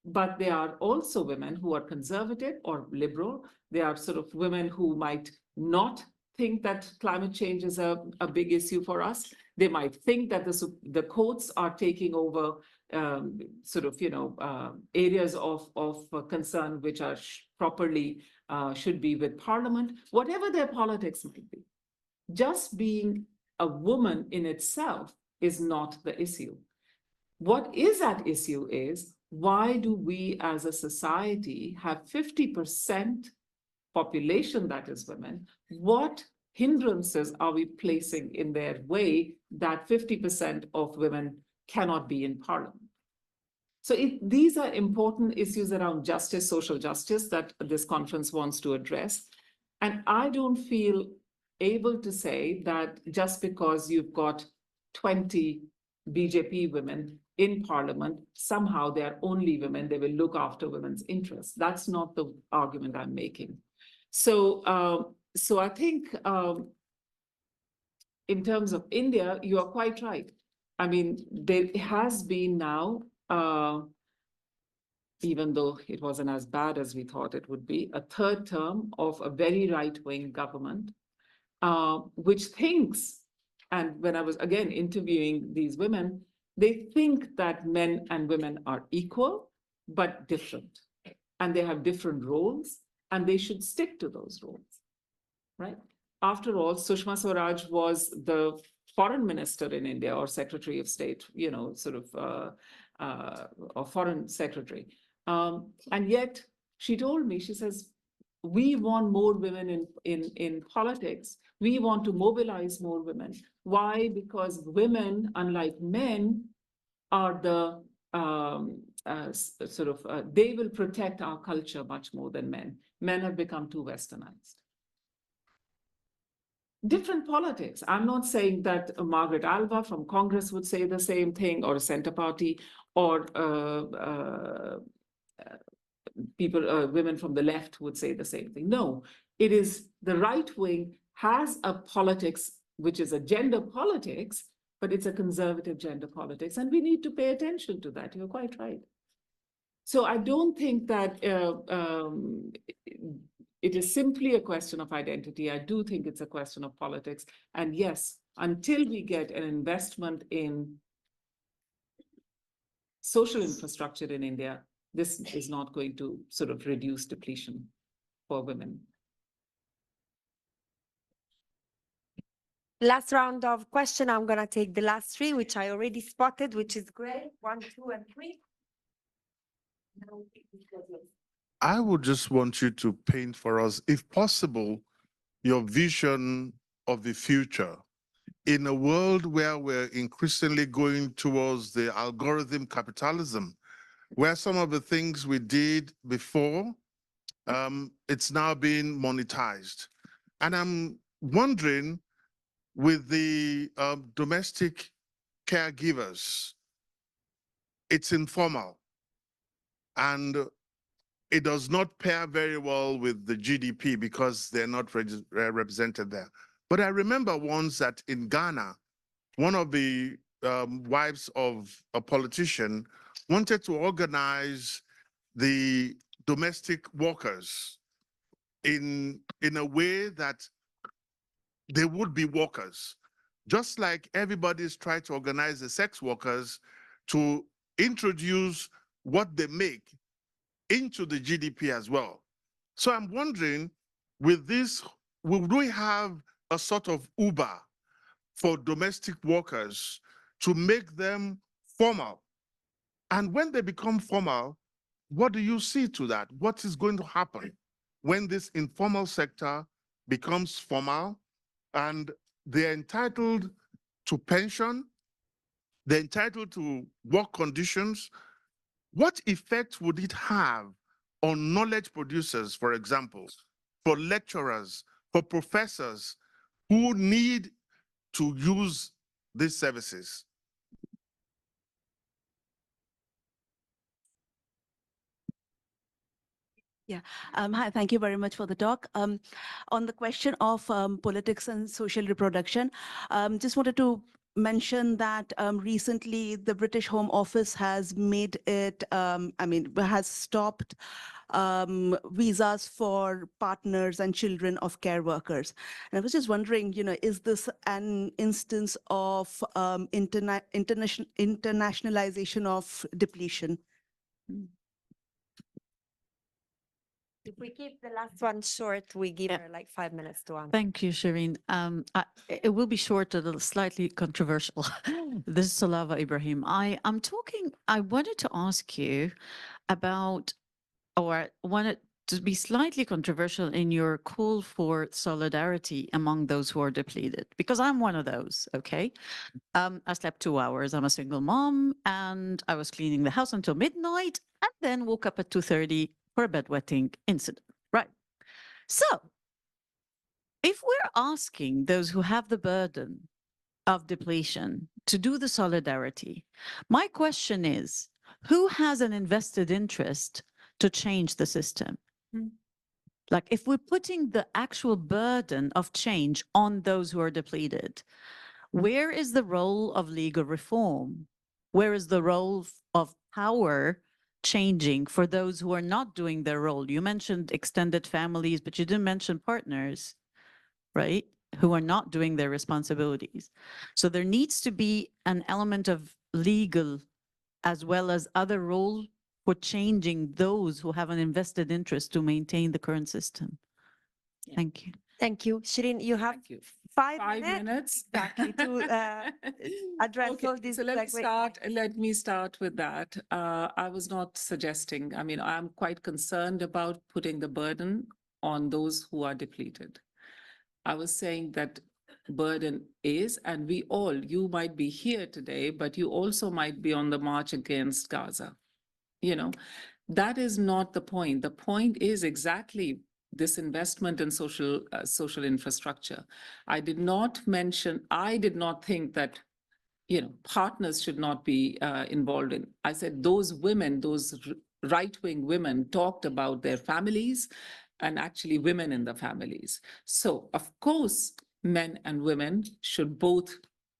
but they are also women who are conservative or liberal. They are sort of women who might not think that climate change is a big issue for us. They might think that the courts are taking over areas of concern which are properly should be with Parliament, whatever their politics might be. Just being a woman in itself is not the issue. What is at issue is, why do we as a society have 50% population that is women? What hindrances are we placing in their way that 50% of women cannot be in Parliament? So these are important issues around justice, social justice that this conference wants to address. And I don't feel able to say that just because you've got 20 BJP women in parliament, somehow they are only women, they will look after women's interests. That's not the argument I'm making. So, so I think in terms of India, you are quite right. I mean, there has been now, even though it wasn't as bad as we thought it would be, a third term of a very right-wing government, which thinks, and when I was again interviewing these women, they think that men and women are equal, but different. And they have different roles, and they should stick to those roles, right? After all, Sushma Swaraj was the foreign minister in India, or secretary of state, you know, sort of, or foreign secretary. And yet she told me, she says, we want more women in politics. We want to mobilize more women. Why? Because women, unlike men, are the they will protect our culture much more than men. Men have become too westernized. Different politics. I'm not saying that Margaret Alva from Congress would say the same thing, or a Centre Party, or women from the left would say the same thing. No, it is the right wing has a politics, which is a gender politics, but it's a conservative gender politics. And we need to pay attention to that. You're quite right. So I don't think that it is simply a question of identity. I do think it's a question of politics. And yes, until we get an investment in social infrastructure in India, this is not going to sort of reduce depletion for women. Last round of question. I'm going to take the last three, which I already spotted, which is great. 1, 2, and 3. I would just want you to paint for us, if possible, your vision of the future in a world where we're increasingly going towards the algorithm capitalism, where some of the things we did before, it's now being monetized. And I'm wondering, with the domestic caregivers, it's informal, and it does not pair very well with the GDP because they're not represented there. But I remember once that in Ghana, one of the wives of a politician wanted to organize the domestic workers in a way that they would be workers, just like everybody's tried to organize the sex workers to introduce what they make into the GDP as well. So I'm wondering, with this, would we have a sort of Uber for domestic workers to make them formal? And when they become formal, what do you see to that? What is going to happen when this informal sector becomes formal and they're entitled to pension, they're entitled to work conditions? What effect would it have on knowledge producers, for example, for lecturers, for professors who need to use these services? Yeah. Hi, thank you very much for the talk. On the question of politics and social reproduction, just wanted to mention that recently the British Home Office has made it, has stopped visas for partners and children of care workers. And I was just wondering, is this an instance of internationalization of depletion? If we keep the last one short, we give her like 5 minutes to answer. Thank you, Shirin. It will be short, a little slightly controversial. This is Salava Ibrahim. I wanted to ask you about, or wanted to be slightly controversial in your call for solidarity among those who are depleted, because I'm one of those, okay? I slept 2 hours. I'm a single mom, and I was cleaning the house until midnight, and then woke up at 2:30 for a bedwetting incident, right? So if we're asking those who have the burden of depletion to do the solidarity, my question is, who has an invested interest to change the system? Like, if we're putting the actual burden of change on those who are depleted, where is the role of legal reform? Where is the role of power changing for those who are not doing their role? You mentioned extended families, but you didn't mention partners, right? Who are not doing their responsibilities. So there needs to be an element of legal as well as other role for changing those who have an invested interest to maintain the current system. Thank you. Thank you. Shirin, you have Thank you. 5 minutes. exactly to address Okay, all these. so let me start with that. I was not suggesting, I mean, I'm quite concerned about putting the burden on those who are depleted. I was saying that burden is, and we all, you might be here today, but you also might be on the march against Gaza. You know, that is not the point. The point is exactly this investment in social infrastructure. I did not think that, you know, partners should not be involved in. I said those women, those right-wing women talked about their families and actually women in the families. So of course, men and women should both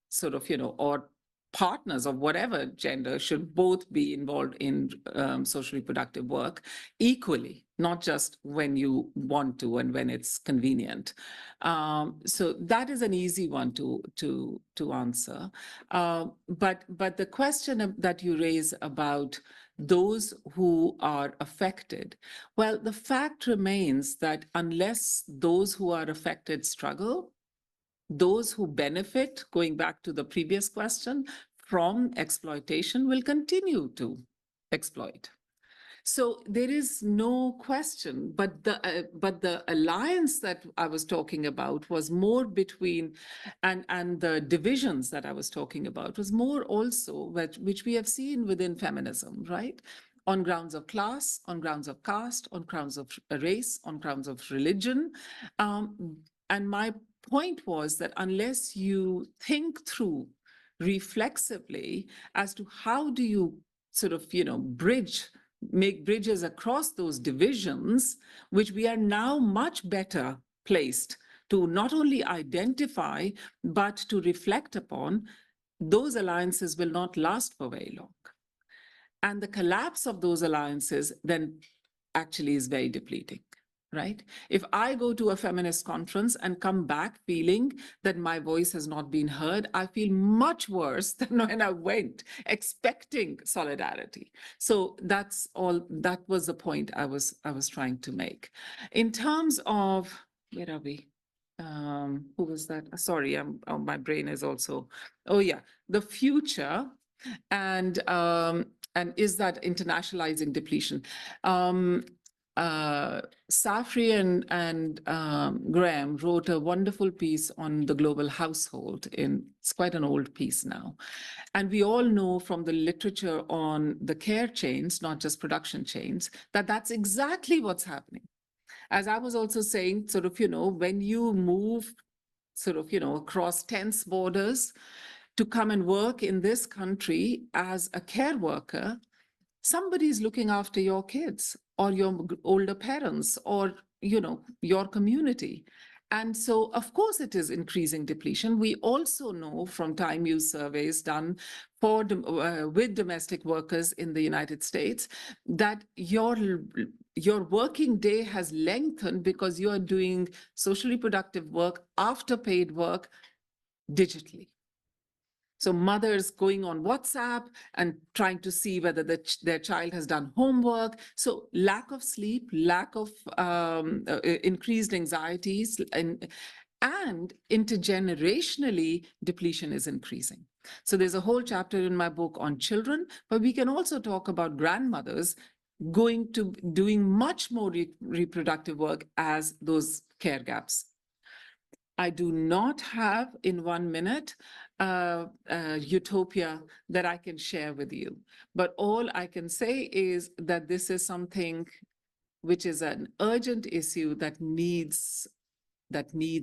sort of, you know, or partners of whatever gender should both be involved in social reproductive work equally, not just when you want to and when it's convenient. So that is an easy one to answer. But the question that you raise about those who are affected, well, the fact remains that unless those who are affected struggle, those who benefit, going back to the previous question, from exploitation will continue to exploit. So there is no question, but the alliance that I was talking about was more between, and the divisions that I was talking about was more also which we have seen within feminism, right? On grounds of class, on grounds of caste, on grounds of race, on grounds of religion. And my point was that unless you think through reflexively as to how do you sort of, you know, make bridges across those divisions, which we are now much better placed to not only identify, but to reflect upon, those alliances will not last for very long. And the collapse of those alliances then actually is very depleting. Right? If I go to a feminist conference and come back feeling that my voice has not been heard, I feel much worse than when I went expecting solidarity. So that's all, that was the point I was trying to make. In terms of, where are we? Who was that? Sorry, my brain is also, oh yeah, the future and is that internationalizing depletion? Safri and Graham wrote a wonderful piece on the global household. It's quite an old piece now. And we all know from the literature on the care chains, not just production chains, that that's exactly what's happening. As I was also saying, sort of, you know, when you move sort of, you know, across tense borders to come and work in this country as a care worker, somebody's looking after your kids or your older parents or, you know, your community. And so, of course, it is increasing depletion. We also know from time use surveys done for with domestic workers in the United States that your working day has lengthened because you are doing social reproductive work, after paid work, digitally. So mothers going on WhatsApp and trying to see whether their child has done homework. So lack of sleep, lack of increased anxieties, and intergenerationally, depletion is increasing. So there's a whole chapter in my book on children, but we can also talk about grandmothers going to doing much more reproductive work as those care gaps. I do not have in 1 minute utopia that I can share with you, but all I can say is that this is something which is an urgent issue that needs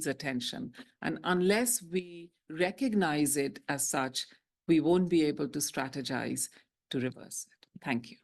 attention. And unless we recognize it as such, we won't be able to strategize to reverse it. Thank you.